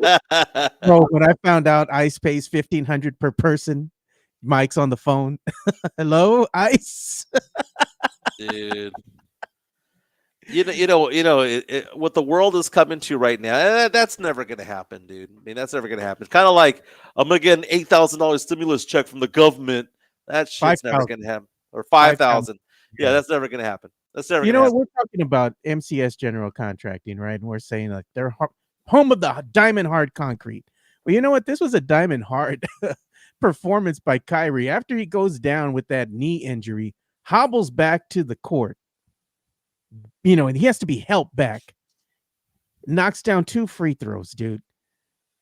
B: Bro, when I found out Ice pays 1,500 per person, Mike's on the phone. Hello, Ice.
A: Dude. What the world is coming to right now. That's never going to happen, dude. I mean, that's never going to happen. It's kind of like I'm going to get an $8,000 stimulus check from the government. That shit's never
B: 5,000.
A: going to happen. Or
B: 5,000.
A: 5,000. Yeah, that's never going to happen. That's never
B: You
A: going
B: know
A: to
B: what?
A: happen.
B: We're talking about MCS General Contracting, right? And we're saying like they're home of the diamond hard concrete. Well, you know what? This was a diamond hard performance by Kyrie after he goes down with that knee injury, hobbles back to the court, and he has to be helped back. Knocks down 2 free throws, dude.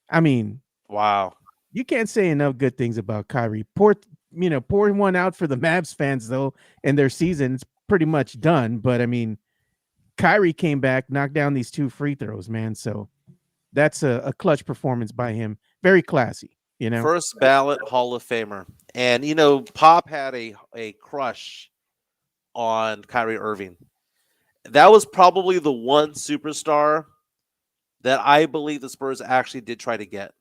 B: I mean,
A: Wow.
B: you can't say enough good things about Kyrie. Pour one out for the Mavs fans though, and their season's pretty much done. But I mean, Kyrie came back, knocked down these 2 free throws, man. So that's a clutch performance by him. Very classy.
A: First ballot Hall of Famer. And Pop had a crush on Kyrie Irving. That was probably the one superstar that I believe the Spurs actually did try to get.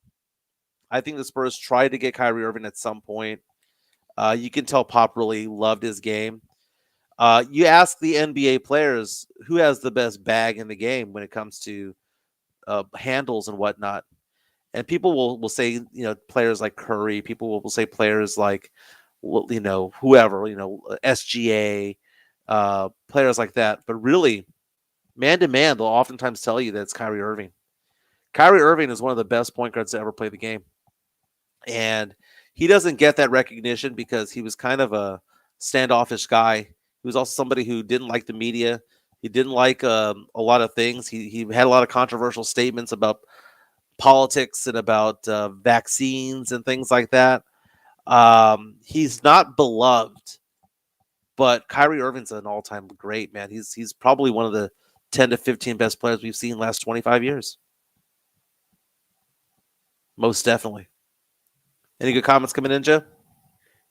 A: I think the Spurs tried to get Kyrie Irving at some point. You can tell Pop really loved his game. You ask the NBA players who has the best bag in the game when it comes to handles and whatnot, and people will say players like Curry. People will say players like whoever SGA, players like that. But really, man to man, they'll oftentimes tell you that it's Kyrie Irving. Kyrie Irving is one of the best point guards to ever play the game. And he doesn't get that recognition because he was kind of a standoffish guy. He was also somebody who didn't like the media. He didn't like a lot of things. He had a lot of controversial statements about politics and about vaccines and things like that. He's not beloved, but Kyrie Irving's an all-time great, man. He's probably one of the 10 to 15 best players we've seen in the last 25 years. Most definitely. Any good comments coming in, Joe?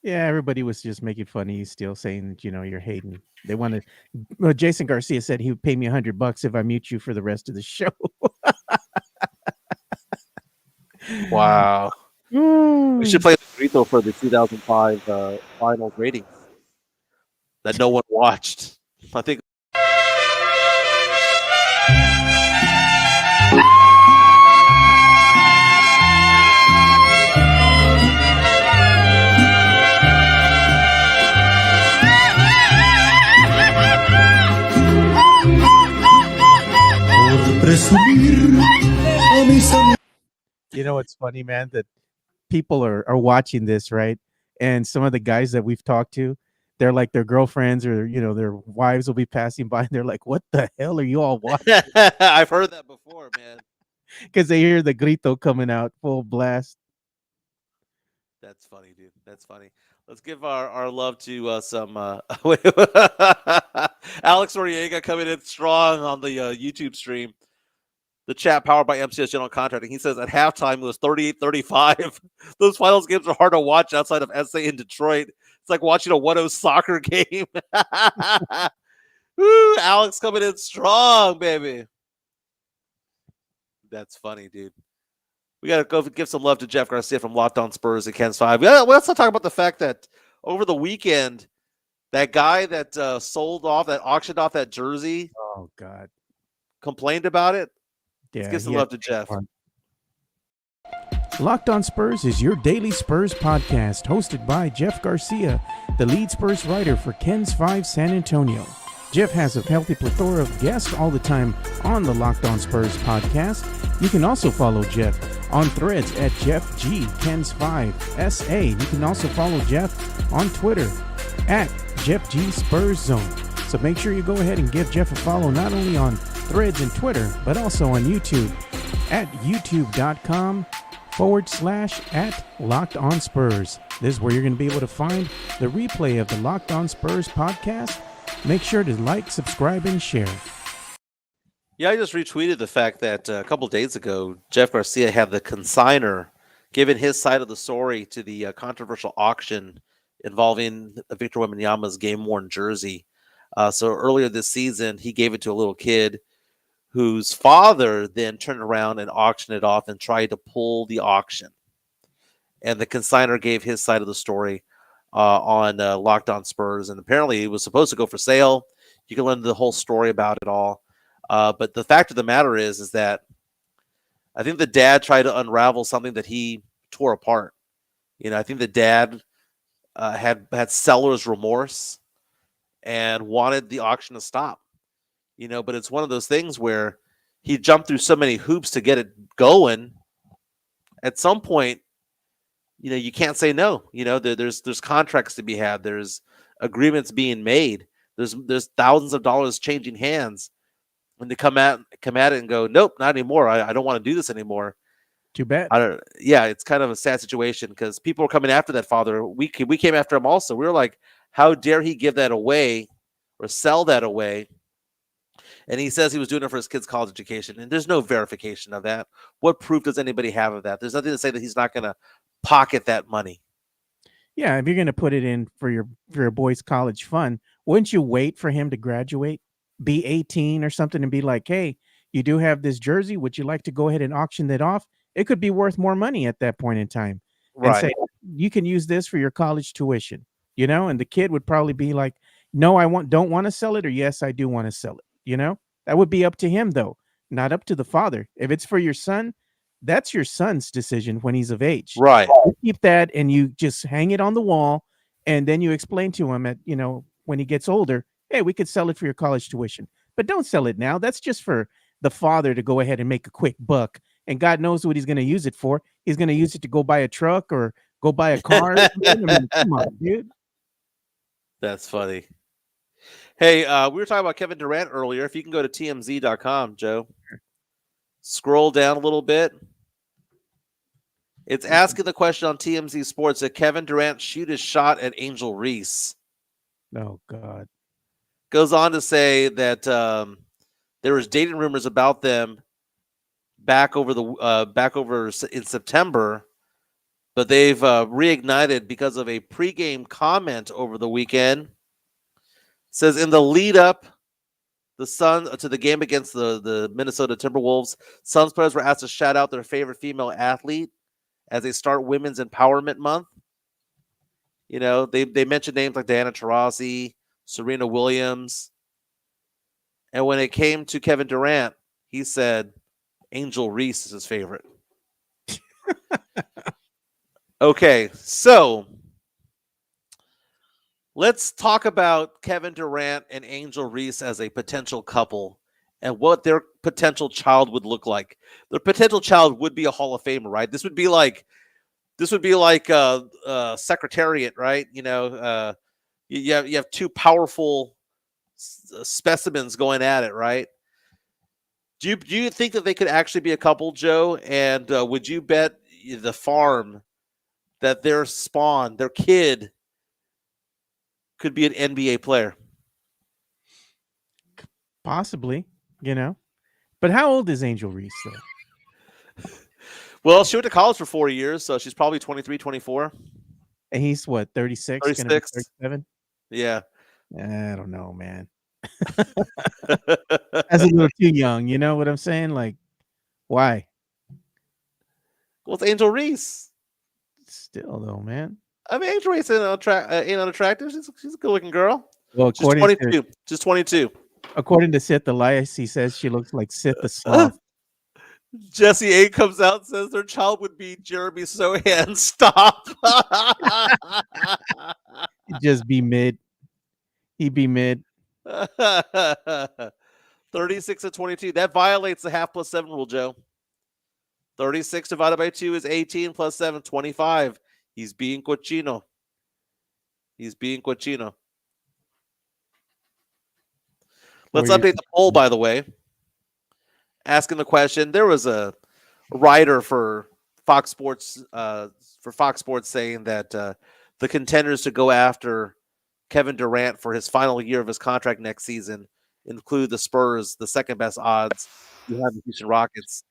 B: Yeah, everybody was just making fun of you, still saying that you're hating. They wanted. Well, Jason Garcia said he would pay me $100 if I mute you for the rest of the show.
A: Wow. We should play the Grito for the 2005 finals ratings that no one watched. I think.
B: It's funny, man, that people are watching this, right? And some of the guys that we've talked to, they're like their girlfriends or their wives will be passing by and they're like, "What the hell are you all watching?"
A: I've heard that before, man.
B: Because they hear the grito coming out full blast.
A: That's funny, dude. That's funny. Let's give our love to some Alex Noriega coming in strong on the YouTube stream. The chat powered by MCS General Contracting. He says at halftime it was 38-35. Those finals games are hard to watch outside of SA in Detroit. It's like watching a 1-0 soccer game. Woo, Alex coming in strong, baby. That's funny, dude. We got to go give some love to Jeff Garcia from Locked On Spurs at Ken's 5. Yeah, let's not talk about the fact that over the weekend, that guy that auctioned off that jersey.
B: Oh, God.
A: Complained about it.
B: Yeah,
A: let's give some love to Jeff.
B: Locked On Spurs is your daily Spurs podcast, hosted by Jeff Garcia, the lead Spurs writer for Ken's 5 San Antonio. Jeff has a healthy plethora of guests all the time on the Locked On Spurs podcast. You can also follow Jeff on Threads at Jeff G Ken's 5 SA. You can also follow Jeff on Twitter at Jeff G Spurs Zone. So make sure you go ahead and give Jeff a follow not only on Threads and Twitter, but also on YouTube at youtube.com/@Locked On Spurs. This is where you're going to be able to find the replay of the Locked On Spurs podcast. Make sure to like, subscribe, and share.
A: Yeah, I just retweeted the fact that a couple days ago, Jeff Garcia had the consigner giving his side of the story to the controversial auction involving Victor Wembanyama's game-worn jersey. So earlier this season, he gave it to a little kid whose father then turned around and auctioned it off and tried to pull the auction. And the consigner gave his side of the story on Locked On Spurs. And apparently it was supposed to go for sale. You can learn the whole story about it all. But the fact of the matter is that I think the dad tried to unravel something that he tore apart. I think the dad had seller's remorse and wanted the auction to stop. But it's one of those things where he jumped through so many hoops to get it going. At some point, you can't say no. There's contracts to be had. There's agreements being made. There's thousands of dollars changing hands. When they come at it and go, nope, not anymore. I don't want to do this anymore.
B: Too bad.
A: I don't. Yeah, it's kind of a sad situation because people are coming after that father. We came after him also. We were like, how dare he give that away or sell that away? And he says he was doing it for his kid's college education, and there's no verification of that. What proof does anybody have of that? There's nothing to say that he's not going to pocket that money.
B: Yeah, if you're gonna put it in for your boy's college fund, wouldn't you wait for him to graduate, be 18 or something, and be like, "Hey, you do have this jersey. Would you like to go ahead and auction that off? It could be worth more money at that point in time." And
A: Right.
B: say, "You can use this for your college tuition." And the kid would probably be like, "No, don't want to sell it," or "Yes, I do want to sell it." That would be up to him though, not up to the father. If it's for your son, that's your son's decision when he's of age.
A: Right.
B: You keep that and you just hang it on the wall, and then you explain to him when he gets older, hey, we could sell it for your college tuition, but don't sell it now. That's just for the father to go ahead and make a quick buck, and God knows what he's going to use it for. He's going to use it to go buy a truck or go buy a car or something. I mean, come on, dude.
A: That's funny. Hey, we were talking about Kevin Durant earlier. If you can go to tmz.com, Joe, scroll down a little bit. It's asking the question on TMZ Sports: did Kevin Durant shoot his shot at Angel Reese?
B: Oh God.
A: Goes on to say that there was dating rumors about them back over in September, but they've reignited because of a pregame comment over the weekend. Says in the lead up to the game against the Minnesota Timberwolves, Suns players were asked to shout out their favorite female athlete as they start Women's Empowerment Month. They mentioned names like Diana Taurasi, Serena Williams. And when it came to Kevin Durant, he said Angel Reese is his favorite. Okay, so let's talk about Kevin Durant and Angel Reese as a potential couple and what their potential child would look like. Their potential child would be a Hall of Famer, right? This would be like Secretariat, right? You have two powerful specimens going at it, right? Do you think that they could actually be a couple, Joe? And would you bet the farm that their spawn, their kid, could be an NBA player?
B: Possibly. But how old is Angel Reese though?
A: Well, she went to college for 4 years, so she's probably 23, 24.
B: And he's what, 36, gonna be
A: 36.
B: 37?
A: Yeah.
B: I don't know, man. That's a little too young, you know what I'm saying? Like, why?
A: Well, it's Angel Reese.
B: Still though, man.
A: I mean, Angel Reese ain't unattractive. She's a good-looking girl.
B: Well,
A: She's 22. She's 22.
B: according to Sith Elias, he says she looks like Sith the Sloth.
A: Jesse A comes out and says their child would be Jeremy Sohan. Stop.
B: He'd just be mid. He'd be mid.
A: 36 and 22. That violates the half plus 7 rule, Joe. 36 divided by 2 is 18 plus 7, 25. He's being cochino. He's being cochino. Let's update the poll, by the way. Asking the question. There was a writer for Fox Sports saying that the contenders to go after Kevin Durant for his final year of his contract next season include the Spurs, the second best odds. You have the Houston Rockets.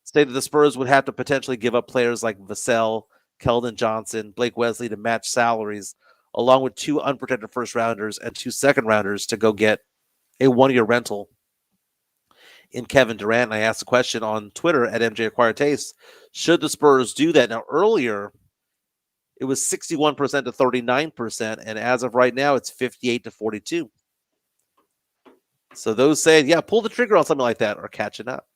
A: Stated the Spurs would have to potentially give up players like Vassell, Keldon Johnson, Blake Wesley to match salaries, along with 2 unprotected first rounders and 2 second rounders to go get a 1-year rental in Kevin Durant. And I asked the question on Twitter at MJ Acquired Taste, should the Spurs do that? Now, earlier, it was 61% to 39%, and as of right now, it's 58 to 42. So those saying, yeah, pull the trigger on something like that are catching up.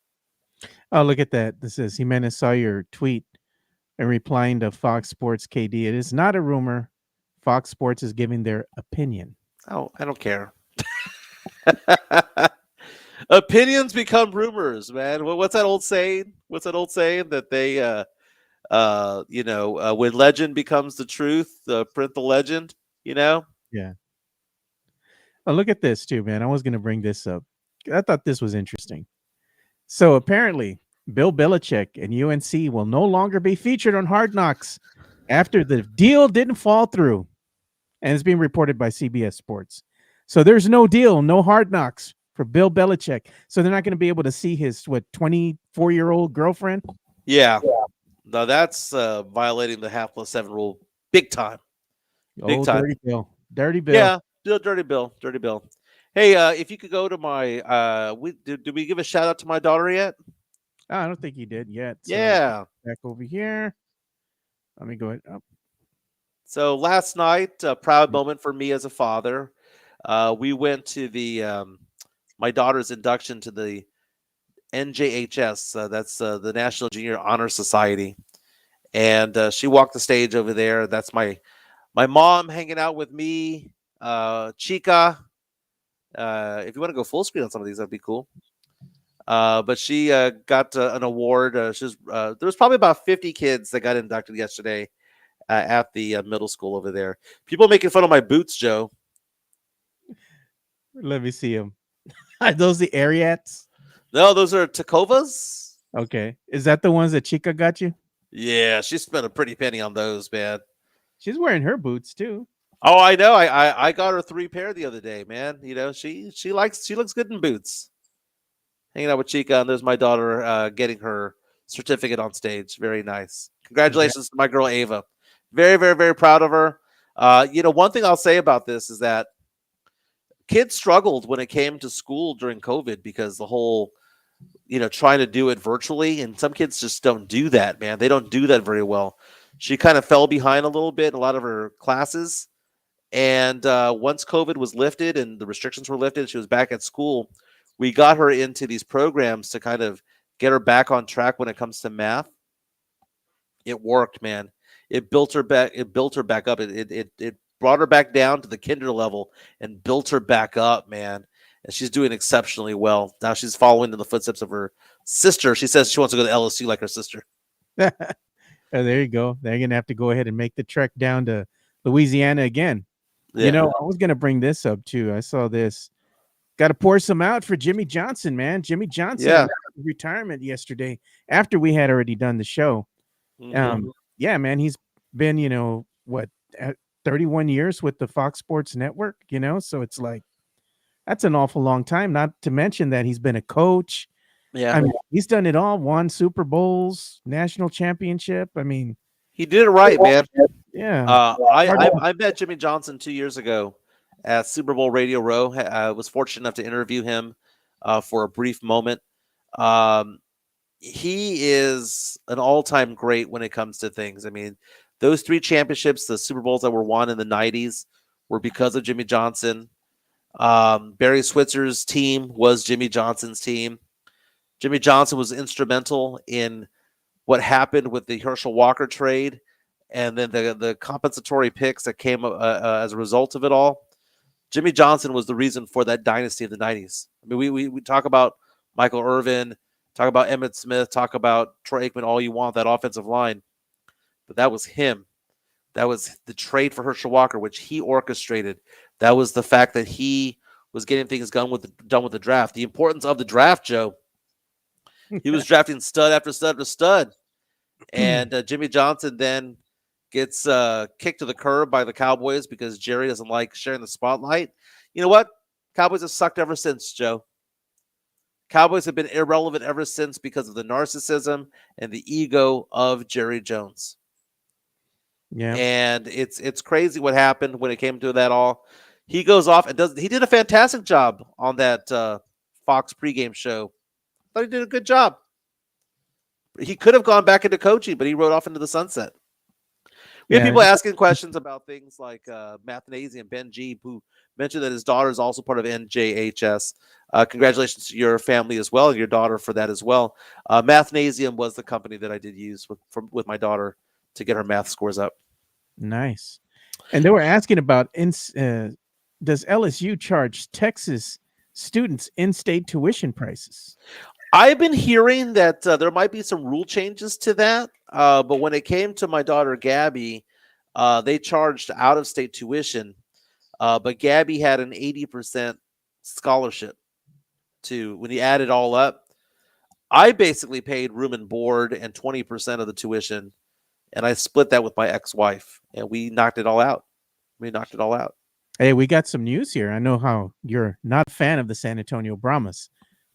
B: Oh, look at that. This is Jimenez saw your tweet and replying to Fox Sports KD. It is not a rumor. Fox Sports is giving their opinion.
A: Oh, I don't care. Opinions become rumors, man. What's that old saying? That they, when legend becomes the truth, print the legend,
B: Yeah. Oh, look at this too, man. I was going to bring this up. I thought this was interesting. So apparently Bill Belichick and UNC will no longer be featured on Hard Knocks after the deal didn't fall through. And it's being reported by CBS Sports. So there's no deal, no Hard Knocks for Bill Belichick. So they're not going to be able to see his 24-year-old girlfriend.
A: Yeah. Now that's violating the half plus seven rule big time. Big
B: Oh,
A: time.
B: dirty Bill, dirty Bill.
A: Yeah. Dirty Bill. Dirty Bill. Hey, if you could go to my did we give a shout out to my daughter yet?
B: Oh, I don't think he did yet. So
A: Yeah.
B: back over here. Let me go ahead. Oh,
A: So last night, a proud moment for me as a father. We went to the my daughter's induction to the NJHS. That's the National Junior Honor Society, and she walked the stage over there. That's my mom hanging out with me, Chica. If you want to go full screen on some of these, that'd be cool. But she got an award. There was probably about 50 kids that got inducted yesterday at the middle school over there. People making fun of my boots, Joe.
B: let me see him. Are those the Ariats?
A: No, those are Tacovas.
B: Okay. Is that the ones that Chica got you?
A: Yeah, she spent a pretty penny on those, man.
B: She's wearing her boots too.
A: Oh, I know. I got her 3 pair the other day, man. You know, she looks good in boots. Hanging out with Chica, and there's my daughter getting her certificate on stage. Very nice. Congratulations to my girl Ava. Very, very, very proud of her. One thing I'll say about this is that kids struggled when it came to school during COVID because the whole, trying to do it virtually, and some kids just don't do that, man. They don't do that very well. She kind of fell behind a little bit in a lot of her classes. And once COVID was lifted and the restrictions were lifted, she was back at school. We got her into these programs to kind of get her back on track when it comes to math. It worked, man. It built her back. It built her back up. It brought her back down to the kinder level and built her back up, man. And she's doing exceptionally well. Now she's following in the footsteps of her sister. She says she wants to go to LSU like her sister.
B: Oh, there you go. They're gonna have to go ahead and make the trek down to Louisiana again.
A: Yeah.
B: I was gonna bring this up too. I saw this. Got to pour some out for Jimmy Johnson, man. Jimmy Johnson
A: Yeah.
B: retirement yesterday after we had already done the show.
A: Mhm.
B: Yeah, man, he's been, 31 years with the Fox Sports Network, so it's like that's an awful long time. Not to mention that he's been a coach.
A: Yeah.
B: I mean, he's done it all, won Super Bowls, national championship. I mean,
A: He did it right, man.
B: yeah.
A: I met Jimmy Johnson 2 years ago at Super Bowl Radio Row. I was fortunate enough to interview him for a brief moment. Um, he is an all-time great when it comes to things. I mean, those 3 championships, the Super Bowls that were won in the 90s, were because of Jimmy Johnson. Barry Switzer's team was Jimmy Johnson's team. Jimmy Johnson was instrumental in what happened with the Herschel Walker trade and then the compensatory picks that came as a result of it all. Jimmy Johnson was the reason for that dynasty of the 90s. I mean, we talk about Michael Irvin, talk about Emmitt Smith, talk about Troy Aikman, all you want, that offensive line. But that was him. That was the trade for Herschel Walker, which he orchestrated. That was the fact that he was getting things done with the draft. The importance of the draft, Joe. He was drafting stud after stud after stud. And Jimmy Johnson then gets kicked to the curb by the Cowboys because Jerry doesn't like sharing the spotlight. You know what? Cowboys have sucked ever since, Joe. Cowboys have been irrelevant ever since because of the narcissism and the ego of Jerry Jones.
B: Yeah.
A: And it's crazy what happened when it came to that all. He goes off and he did a fantastic job on that Fox pregame show. I thought he did a good job. He could have gone back into coaching, but he rode off into the sunset. We have people asking questions about things like Mathnasium, Ben G, who mentioned that his daughter is also part of NJHS. Congratulations to your family as well, and your daughter for that as well. Mathnasium was the company that I did use with my daughter to get her math scores up.
B: Nice. And they were asking about does LSU charge Texas students in-state tuition prices?
A: I've been hearing that there might be some rule changes to that, but when it came to my daughter Gabby, they charged out-of-state tuition, but Gabby had an 80% scholarship when you add it all up. I basically paid room and board and 20% of the tuition, and I split that with my ex-wife, and we knocked it all out. We knocked it all out.
B: Hey, we got some news here. I know how you're not a fan of the San Antonio Brahmas,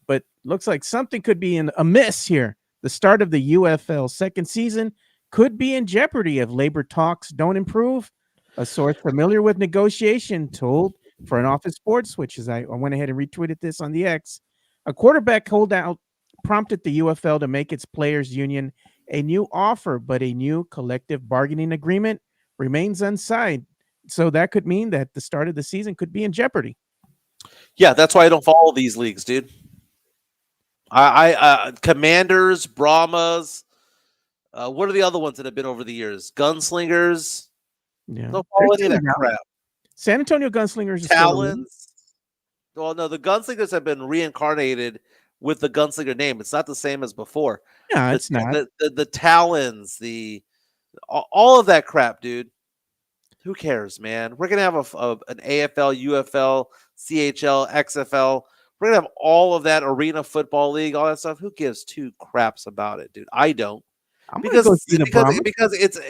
B: but looks like something could be in amiss here. The start of the UFL second season could be in jeopardy if labor talks don't improve. A source familiar with negotiation told for an Office Sports, which is I went ahead and retweeted this on the X. A quarterback holdout prompted the UFL to make its players union a new offer, but a new collective bargaining agreement remains unsigned. So that could mean that the start of the season could be in jeopardy.
A: Yeah, that's why I don't follow these leagues, dude. Commanders, Brahmas. What are the other ones that have been over the years? Gunslingers.
B: Yeah,
A: Don't
B: they're
A: follow any of
B: still
A: that
B: around.
A: crap.
B: San Antonio Gunslingers are still around.
A: Talons. Well, no, the Gunslingers have been reincarnated with the Gunslinger name. It's not the same as before.
B: No,
A: The
B: it's not.
A: the Talons, the all of that crap, dude. Who cares, man? We're gonna have an AFL, UFL, CHL, XFL. We're gonna have all of that arena football league, all that stuff. Who gives two craps about it, dude? I don't,
B: I'm gonna
A: because
B: go see the Brahmas.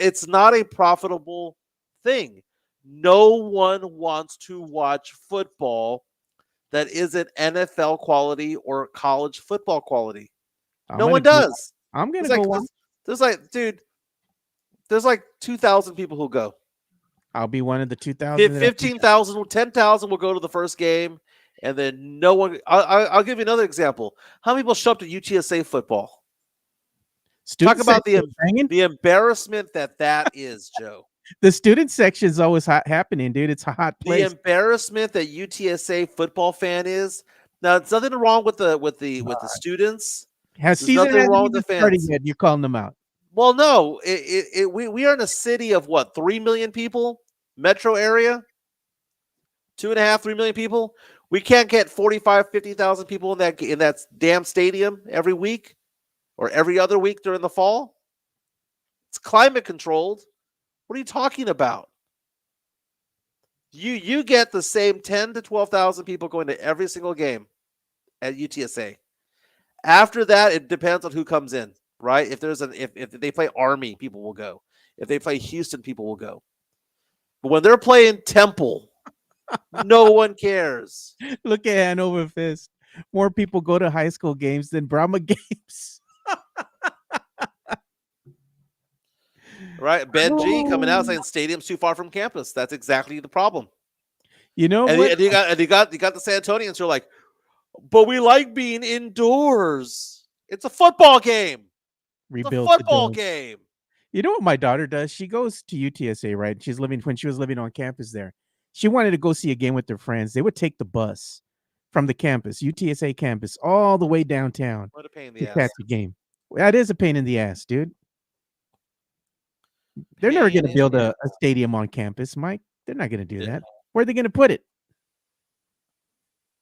A: it's not a profitable thing. No one wants to watch football that isn't NFL quality or college football quality.
B: I'm
A: No
B: gonna
A: one
B: go.
A: does.
B: I'm gonna
A: There's
B: go
A: like
B: watch.
A: dude, there's like 2,000 people who go.
B: I'll be one of the 2,000 that actually.
A: 15,000, 10,000 will go to the first game, and then no one. I'll give you another example. How many people show up to UTSA football? Talk
B: Student
A: about
B: section is banging.
A: the embarrassment that is, Joe.
B: The student section is always happening, dude. It's a hot
A: The
B: place.
A: embarrassment that UTSA football fan is. Now, it's nothing wrong with the students. There's
B: Season
A: nothing
B: hasn't
A: wrong with
B: even
A: the
B: started
A: fans.
B: yet. You're calling them out.
A: Well, no, we are in a city of what, 3 million people, metro area, 2.5, 3 million people. We can't get 45, 50,000 people in that damn stadium every week or every other week during the fall. It's climate controlled. What are you talking about? You get the same 10 to 12,000 people going to every single game at UTSA. After that, it depends on who comes in, right? If they play Army, people will go. If they play Houston, people will go. But when they're playing Temple, no one cares.
B: Look at Hanover Fist. More people go to high school games than Brahma games.
A: Right? Ben G coming out saying stadium's too far from campus. That's exactly the problem.
B: You know
A: And
B: what?
A: you got the San Antonians who are like, but we like being indoors. It's a football game. It's a
B: Rebuild the
A: football
B: dome.
A: game.
B: You know what my daughter does? She goes to UTSA, right? She's living when she was living on campus there. She wanted to go see a game with her friends. They would take the bus from the campus, UTSA campus, all the way downtown
A: What a pain in
B: to
A: the ass.
B: catch a game. That is a pain in the ass, dude. They're never going to build a stadium on campus, Mike. They're not going to do that. Where are they going to put it?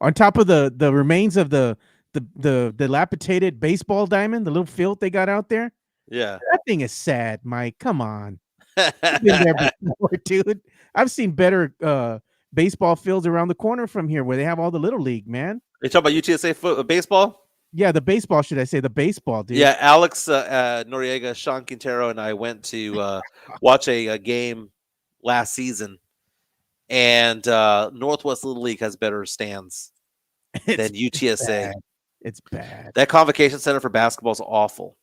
B: On top of the remains of the dilapidated baseball diamond, the little field they got out there.
A: Yeah.
B: That thing is sad, Mike. Come on. I've been there before, dude. I've seen better baseball fields around the corner from here where they have all the little league, man.
A: You talking about UTSA baseball?
B: Yeah, the baseball, should I say the baseball, dude?
A: Yeah, Alex Noriega, Sean Quintero, and I went to watch a game last season, and Northwest Little League has better stands than UTSA.
B: It's bad.
A: That convocation center for basketball is awful.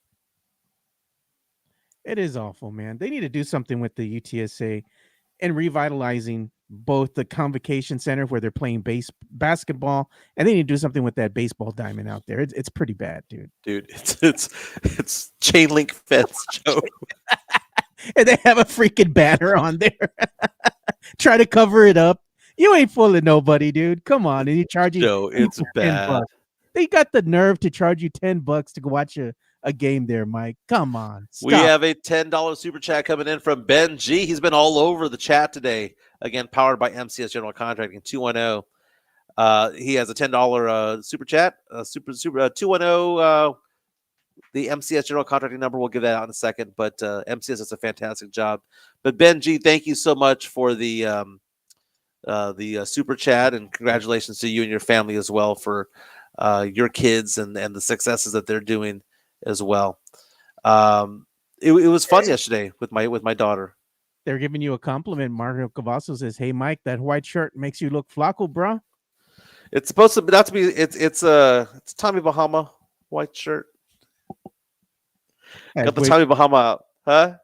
B: It is awful, man. They need to do something with the UTSA and revitalizing both the convocation center where they're playing basketball, and they need to do something with that baseball diamond out there. It's pretty bad, dude.
A: Dude, it's chain link fence, Joe.
B: And they have a freaking banner on there. Try to cover it up. You ain't fooling nobody, dude. Come on. And you charge you.
A: No, it's bad.
B: They got the nerve to charge you $10 to go watch a game there, Mike. Come on. Stop.
A: We have a $10 super chat coming in from Ben G. He's been all over the chat today. Again, powered by MCS General Contracting 210. He has a $10 super chat. Super 210. The MCS General Contracting number, we'll give that out in a second. But MCS does a fantastic job. But Ben G, thank you so much for the super chat, and congratulations to you and your family as well for your kids and the successes that they're doing as well. Um, it was fun yesterday with my daughter.
B: They're giving you a compliment. Mario Cavasso says, "Hey, Mike, that white shirt makes you look flacco, bro."
A: It's supposed to not to be. It's Tommy Bahama white shirt.
B: Has
A: Got the
B: way
A: Tommy Bahama out, huh?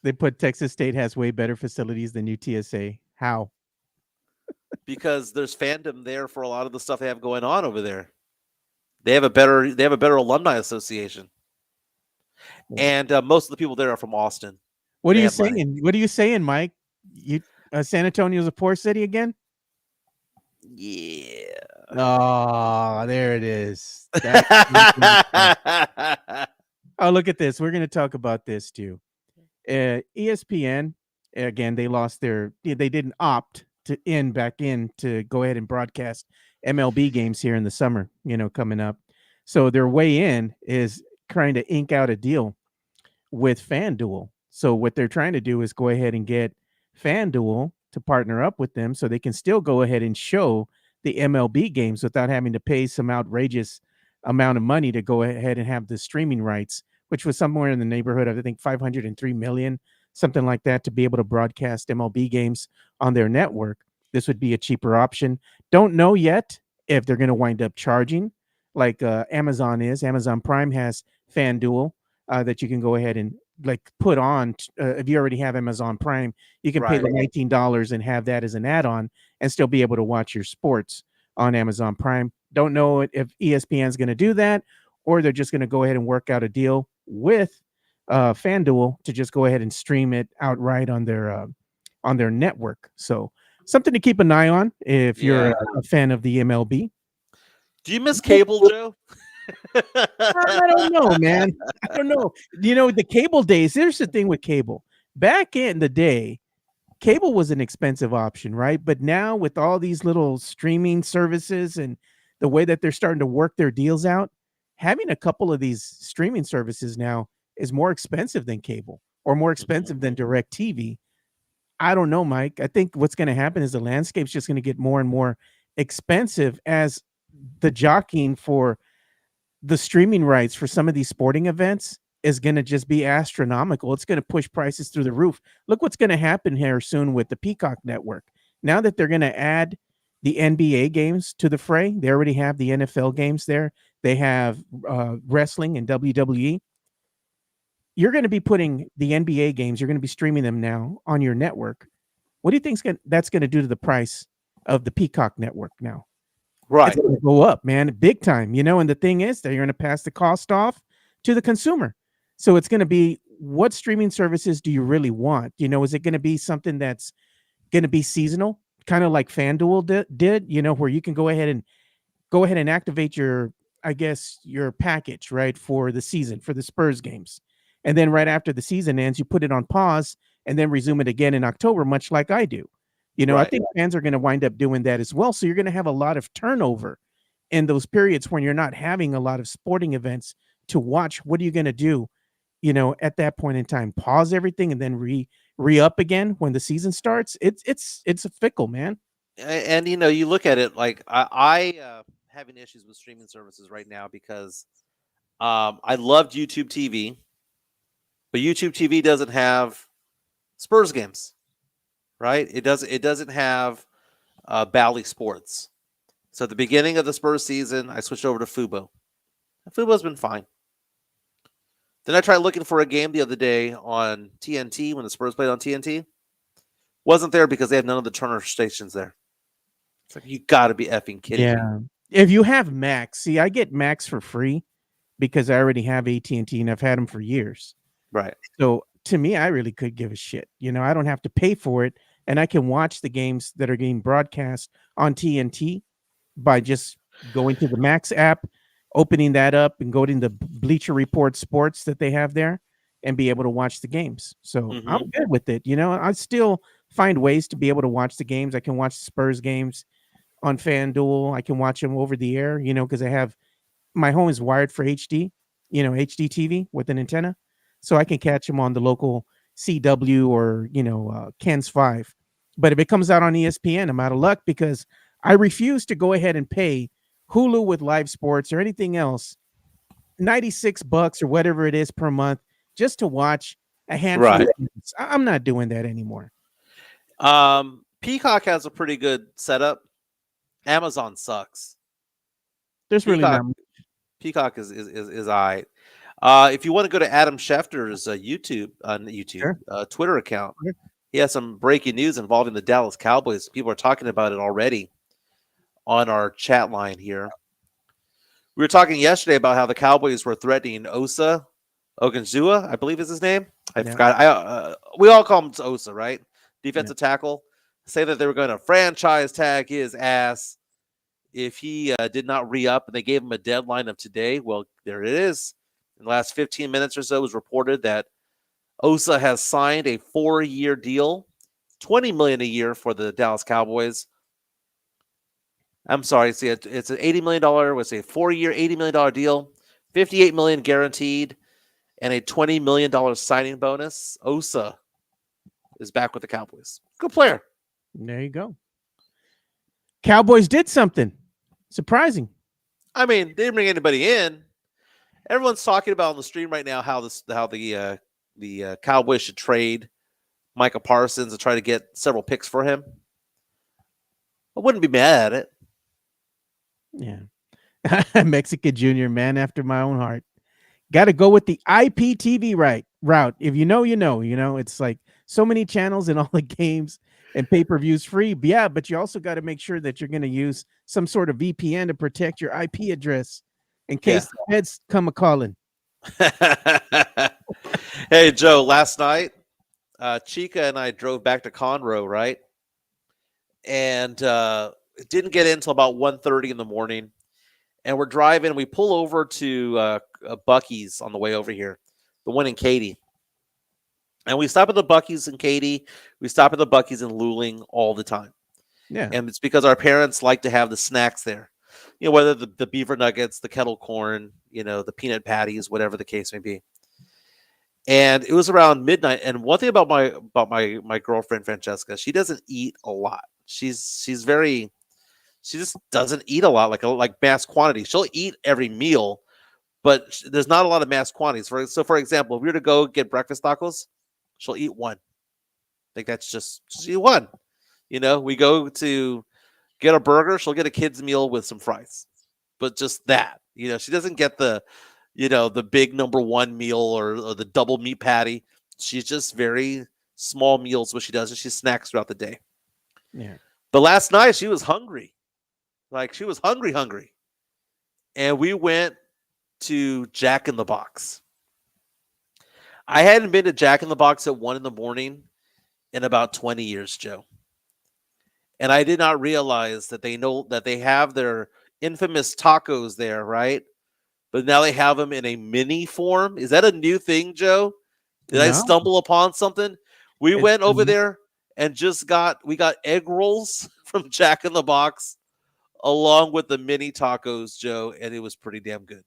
B: They put Texas State has way better facilities than UTSA. How?
A: Because there's fandom there for a lot of the stuff they have going on over there. They have a better alumni association, and most of the people there are from Austin.
B: What are
A: They
B: you
A: have money.
B: saying? What are you saying, Mike? You San Antonio's a poor city again?
A: Yeah.
B: Oh, there it is. That's oh, look at this. We're going to talk about this too. ESPN again. They lost They didn't opt to back in to go ahead and broadcast MLB games here in the summer. Coming up. So their way in is trying to ink out a deal with FanDuel. So what they're trying to do is go ahead and get FanDuel to partner up with them so they can still go ahead and show the MLB games without having to pay some outrageous amount of money to go ahead and have the streaming rights, which was somewhere in the neighborhood of I think 503 million, something like that, to be able to broadcast MLB games on their network. This would be a cheaper option. Don't know yet if they're going to wind up charging like Amazon is. Amazon Prime has FanDuel that you can go ahead and like put on. If you already have Amazon Prime, you can pay
A: Right.
B: the $19 and have that as an add-on and still be able to watch your sports on Amazon Prime. Don't know if ESPN is going to do that or they're just going to go ahead and work out a deal with FanDuel to just go ahead and stream it outright on their network. So something to keep an eye on if you're
A: Yeah.
B: a fan of the MLB.
A: Do you miss cable, Joe?
B: I don't know, man. I don't know. The cable days, here's the thing with cable. Back in the day, cable was an expensive option, right? But now with all these little streaming services and the way that they're starting to work their deals out, having a couple of these streaming services now is more expensive than cable or more expensive than direct TV. I don't know, Mike. I think what's going to happen is the landscape's just going to get more and more expensive as the jockeying for the streaming rights for some of these sporting events is going to just be astronomical. It's going to push prices through the roof. Look what's going to happen here soon with the Peacock network. Now that they're going to add the NBA games to the fray, they already have the NFL games there. They have wrestling and WWE. You're going to be putting the NBA games, you're going to be streaming them now on your network. What do you think that's going to do to the price of the Peacock network now?
A: Right.
B: It's going to go up, man, big time, and the thing is they're going to pass the cost off to the consumer. So it's going to be, what streaming services do you really want? Is it going to be something that's going to be seasonal, kind of like FanDuel did, where you can go ahead and activate your, I guess, your package, right, for the season, for the Spurs games. And then right after the season ends, you put it on pause and then resume it again in October, much like I do. I
A: Right.
B: think fans are going to wind up doing that as well. So you're going to have a lot of turnover in those periods when you're not having a lot of sporting events to watch. What are you going to do, at that point in time? Pause everything and then re-up again when the season starts? It's a fickle, man.
A: And you look at it like I having issues with streaming services right now because I loved YouTube TV, but YouTube TV doesn't have Spurs games, right? It doesn't have Bally Sports. So at the beginning of the Spurs season, I switched over to Fubo. And Fubo's been fine. Then I tried looking for a game the other day on TNT when the Spurs played on TNT. Wasn't there because they have none of the Turner stations there. It's like, you got to be effing kidding me.
B: Yeah. If you have Max, see, I get Max for free because I already have AT&T and I've had them for years.
A: Right.
B: So to me, I really could give a shit. I don't have to pay for it, and I can watch the games that are getting broadcast on TNT by just going to the Max app, opening that up, and going to Bleacher Report Sports that they have there, and be able to watch the games. So I'm good with it. I still find ways to be able to watch the games. I can watch the Spurs games on FanDuel. I can watch them over the air, because I have my home is wired for HD, HD TV with an antenna. So I can catch them on the local CW or, Ken's 5. But if it comes out on ESPN, I'm out of luck because I refuse to go ahead and pay Hulu with live sports or anything else, $96 or whatever it is per month just to watch a handful of
A: Right.
B: games. I'm not doing that anymore.
A: Peacock has a pretty good setup. Amazon sucks.
B: There's really
A: Peacock
B: not.
A: Peacock is all right. If you want to go to Adam Schefter's
B: Sure.
A: Twitter account,
B: Sure.
A: he has some breaking news involving the Dallas Cowboys. People are talking about it already on our chat line here. We were talking yesterday about how the Cowboys were threatening Osa Ogunzua, I believe is his name. I
B: Yeah.
A: forgot. We all call him Osa, right?
B: Yeah.
A: Defensive tackle. Say that they were going to franchise tag his ass if he did not re-up, and they gave him a deadline of today. Well, there it is. In the last 15 minutes or so, it was reported that Osa has signed a 4-year deal, $20 million a year for the Dallas Cowboys. I'm sorry, see, it's an $80 million. It's a 4-year, $80 million deal, $58 million guaranteed, and a $20 million signing bonus. Osa is back with the Cowboys. Good player.
B: There you go. Cowboys did something surprising.
A: I mean, they didn't bring anybody in. Everyone's talking about on the stream right now how the Cowboys should trade Micah Parsons and try to get several picks for him. I wouldn't be mad at it.
B: Yeah. Mexican Junior, man after my own heart. Got to go with the IPTV route. If you know, you know. It's like so many channels and all the games and pay-per-views free. But yeah, but you also got to make sure that you're going to use some sort of VPN to protect your IP address in case the feds come a calling.
A: Hey, Joe, last night, Chica and I drove back to Conroe, right? And didn't get in until about 1:30 in the morning. And we're driving. We pull over to Bucky's on the way over here, the one in Katy. And we stop at the Bucky's in Katy. We stop at the Bucky's in Luling all the time.
B: Yeah.
A: And it's because our parents like to have the snacks there. Whether the beaver nuggets, the kettle corn, the peanut patties, whatever the case may be. And it was around midnight. And one thing about my girlfriend Francesca, she doesn't eat a lot. She just doesn't eat a lot, like mass quantity. She'll eat every meal, but there's not a lot of mass quantities. For example, if we were to go get breakfast tacos, she'll eat one. Like that's just eat one. We go to get a burger, she'll get a kid's meal with some fries, but just that. She doesn't get the big number one meal or the double meat patty. She's just very small meals. What she does is she snacks throughout the day.
B: Yeah.
A: But last night she was hungry. Like she was hungry. And we went to Jack in the Box. I hadn't been to Jack in the Box at 1 a.m. in about 20 years, Joe. And I did not realize that they know that they have their infamous tacos there, right? But now they have them in a mini form. Is that a new thing, Joe? Did I
B: No.
A: stumble upon something? We
B: It's
A: went over there and we got egg rolls from Jack in the Box along with the mini tacos, Joe, and it was pretty damn good.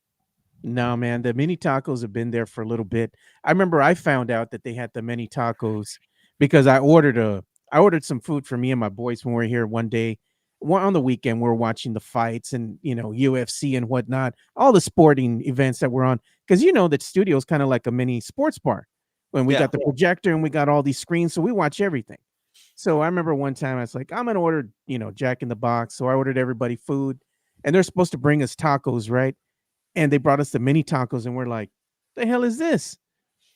B: No, man, the mini tacos have been there for a little bit. I remember I found out that they had the mini tacos because I ordered some food for me and my boys when we were here one day. On the weekend, we were watching the fights and UFC and whatnot, all the sporting events that we're on. Because that studio is kind of like a mini sports bar. When we got the projector and we got all these screens, so we watch everything. So I remember one time I was like, I'm gonna order, Jack in the Box. So I ordered everybody food, and they're supposed to bring us tacos, right? And they brought us the mini tacos, and we're like, the hell is this?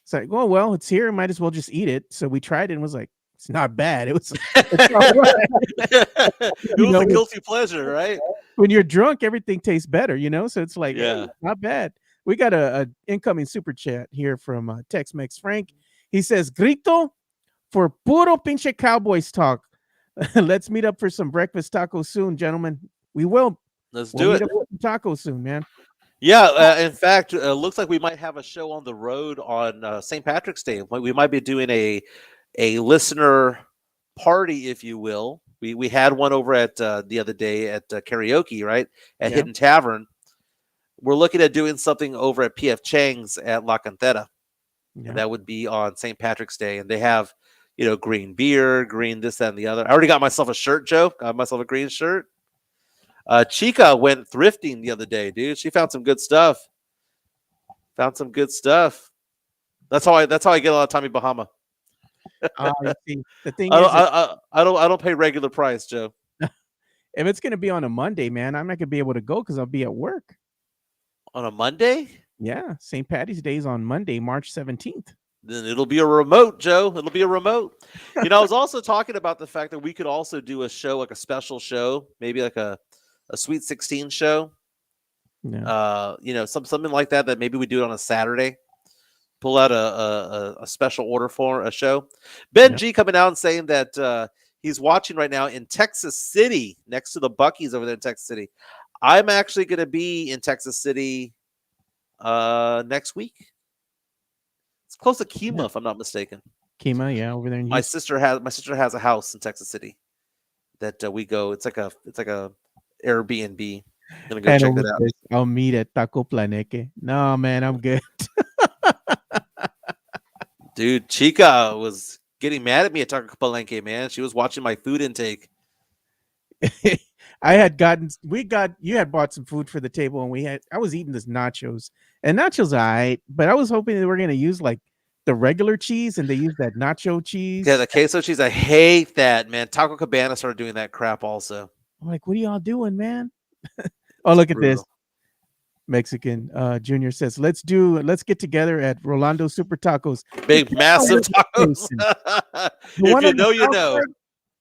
B: It's like, oh, well, it's here. Might as well just eat it. So we tried it and was like, it's not bad. It's all right.
A: It was a guilty pleasure, right?
B: When you're drunk, everything tastes better, So it's like,
A: Yeah.
B: hey, not bad. We got a incoming super chat here from Tex-Mex Frank. He says, grito for puro pinche Cowboys talk. Let's meet up for some breakfast tacos soon, gentlemen. We will.
A: Let's
B: We'll
A: do
B: meet
A: it.
B: up for some tacos soon, man.
A: Yeah, in fact, looks like we might have a show on the road on St. Patrick's Day. We might be doing a listener party, if you will. We had one over at the other day at karaoke, right, at Hidden Tavern. We're looking at doing something over at PF Chang's at La Cantera. And that would be on St. Patrick's Day. And they have, green beer, green this, that, and the other. I already got myself a shirt, Joe. Got myself a green shirt. Chica went thrifting the other day, dude. She found some good stuff. Found some good stuff. That's how I get a lot of Tommy Bahama.
B: You see, the thing
A: I don't
B: is,
A: I don't pay regular price, Joe.
B: if it's gonna be on a Monday, man, I'm not gonna be able to go because I'll be at work.
A: On a Monday?
B: Yeah, St. Patty's Day is on Monday, March 17th.
A: Then it'll be a remote, Joe. It'll be a remote. I was also talking about the fact that we could also do a show, like a special show, maybe like a Sweet 16 show.
B: Yeah,
A: Something like that maybe we do it on a Saturday. Pull out a special order for a show. Ben
B: yeah.
A: G coming out and saying that he's watching right now in Texas City, next to the Buc-ee's over there in Texas City. I'm actually going to be in Texas City next week. It's close to Kima,
B: Yeah.
A: if I'm not mistaken.
B: Kima, yeah, over there in
A: My
B: Houston.
A: sister has a house in Texas City that we go. It's like a Airbnb. Gonna go check
B: And
A: that out.
B: I'll meet at Taco Planeque. No, man, I'm good.
A: Dude, Chica was getting mad at me at Taco Palenque, man. She was watching my food intake.
B: I had you had bought some food for the table, and I was eating this nachos, and nachos are all right, but I was hoping they were gonna use like the regular cheese, and they use that nacho cheese.
A: Yeah, the queso cheese. I hate that, man. Taco Cabana started doing that crap also.
B: I'm like, what are y'all doing, man? Oh, look at this.
A: Brutal.
B: Mexican Junior says, let's get together at Rolando Super Tacos.
A: Big, massive tacos.
B: The
A: If
B: one
A: you
B: on the
A: know, you
B: south
A: know.
B: side?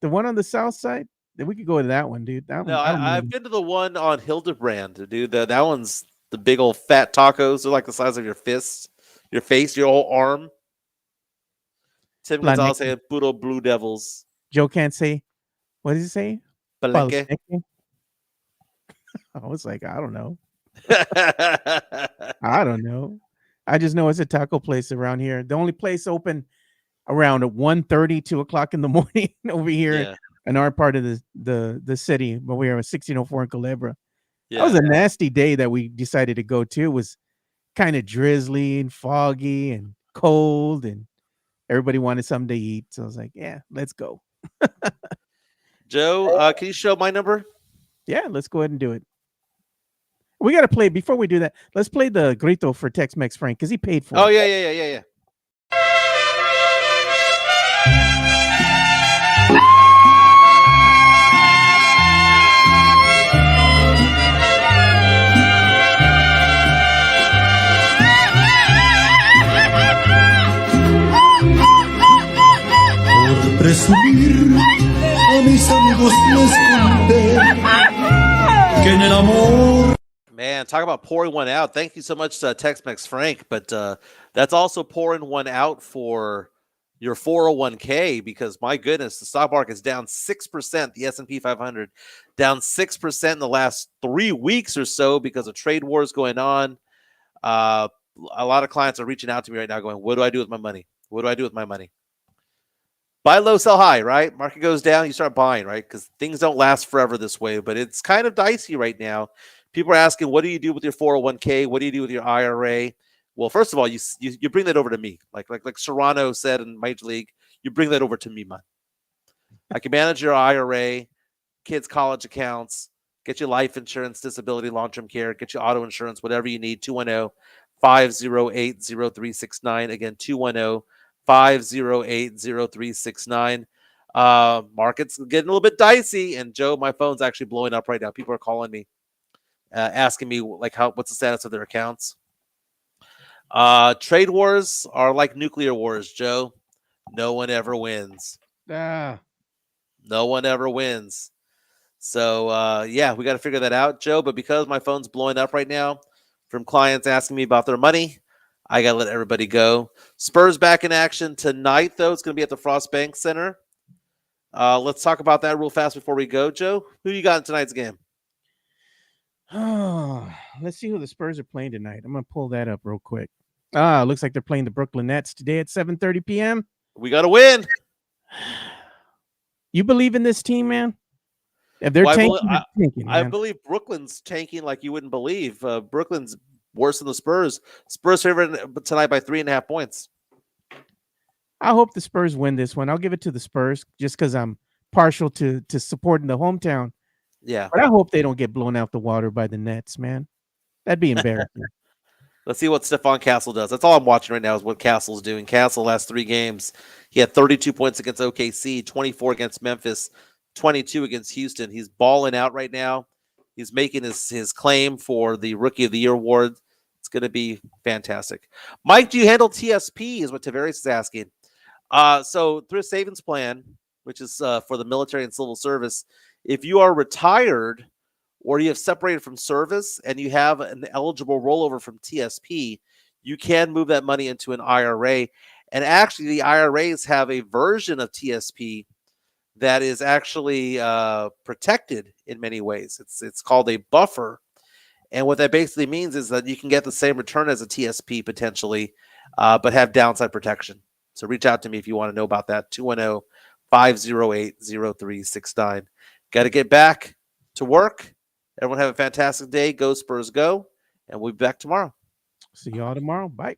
B: The one on the south side? Then we could go to that one, dude. That
A: No,
B: one, I don't
A: I've
B: know.
A: been to the one on Hildebrand, dude. That one's the big old fat tacos. They're like the size of your fist, your face, your whole arm. Tim Gonzalez
B: Planeque.
A: saying Puro Blue Devils.
B: Joe can't say, what does he say?
A: Palenque.
B: Palenque? I was like, I don't know. I don't know. I just know it's a taco place around here. The only place open around 1:30, 2 o'clock in the morning over here
A: Yeah.
B: in our part of the city, but we are at 1604 in Culebra. That was
A: Yeah.
B: a nasty day that we decided to go to. It was kind of drizzly and foggy and cold, and everybody wanted something to eat. So I was like, yeah, let's go.
A: Joe, can you show my number?
B: Yeah, let's go ahead and do it. We got to play before we do that. Let's play the grito for Tex-Mex Frank because he paid for
A: Oh,
B: it.
A: yeah.
C: Por presumir a mis amigos les conté que en el amor.
A: Man, talk about pouring one out. Thank you so much, Tex-Mex Frank. But that's also pouring one out for your 401k because, my goodness, the stock market is down 6%. The S&P 500 down 6% in the last 3 weeks or so because of trade wars going on. A lot of clients are reaching out to me right now going, what do I do with my money? What do I do with my money? Buy low, sell high, right? Market goes down, you start buying, right? Because things don't last forever this way, but it's kind of dicey right now. People are asking, what do you do with your 401k? What do you do with your IRA? Well, first of all, you bring that over to me. Like Serrano said in Major League, you bring that over to me, man. I can manage your IRA, kids' college accounts, get you life insurance, disability, long-term care, get you auto insurance, whatever you need. 210-508-0369. Again, 210-508-0369. Market's getting a little bit dicey, and Joe, my phone's actually blowing up right now. People are calling me, asking me like what's the status of their accounts. Trade wars are like nuclear wars, Joe. No one ever wins. No one ever wins. So yeah, we got to figure that out, Joe. But because my phone's blowing up right now from clients asking me about their money, I got to let everybody go. Spurs back in action tonight, though. It's going to be at the Frost Bank Center. Let's talk about that real fast before we go, Joe. Who you got in tonight's game?
B: Oh, let's see who the Spurs are playing tonight. I'm going to pull that up real quick. Looks like they're playing the Brooklyn Nets today at 7:30 p.m.
A: We got to win.
B: You believe in this team, man? If they're tanking, they're tanking,
A: I
B: man.
A: believe Brooklyn's tanking like you wouldn't believe. Brooklyn's worse than the Spurs. Spurs favorite tonight by 3.5 points.
B: I hope the Spurs win this one. I'll give it to the Spurs just because I'm partial to supporting the hometown
A: Yeah.
B: But I hope they don't get blown out the water by the Nets, man. That'd be embarrassing.
A: Let's see what Stephon Castle does. That's all I'm watching right now is what Castle's doing. Castle last 3 games, he had 32 points against OKC, 24 against Memphis, 22 against Houston. He's balling out right now. He's making his claim for the Rookie of the Year award. It's going to be fantastic. Mike, do you handle TSP? Is what Tavares is asking. So through a savings plan, which is for the military and civil service, if you are retired or you have separated from service and you have an eligible rollover from TSP, you can move that money into an IRA. And actually, the IRAs have a version of TSP that is actually protected in many ways. It's called a buffer. And what that basically means is that you can get the same return as a TSP potentially, but have downside protection. So reach out to me if you want to know about that. 210-508-0369. Got to get back to work. Everyone have a fantastic day. Go Spurs, go. And we'll be back tomorrow.
B: See y'all tomorrow. Bye.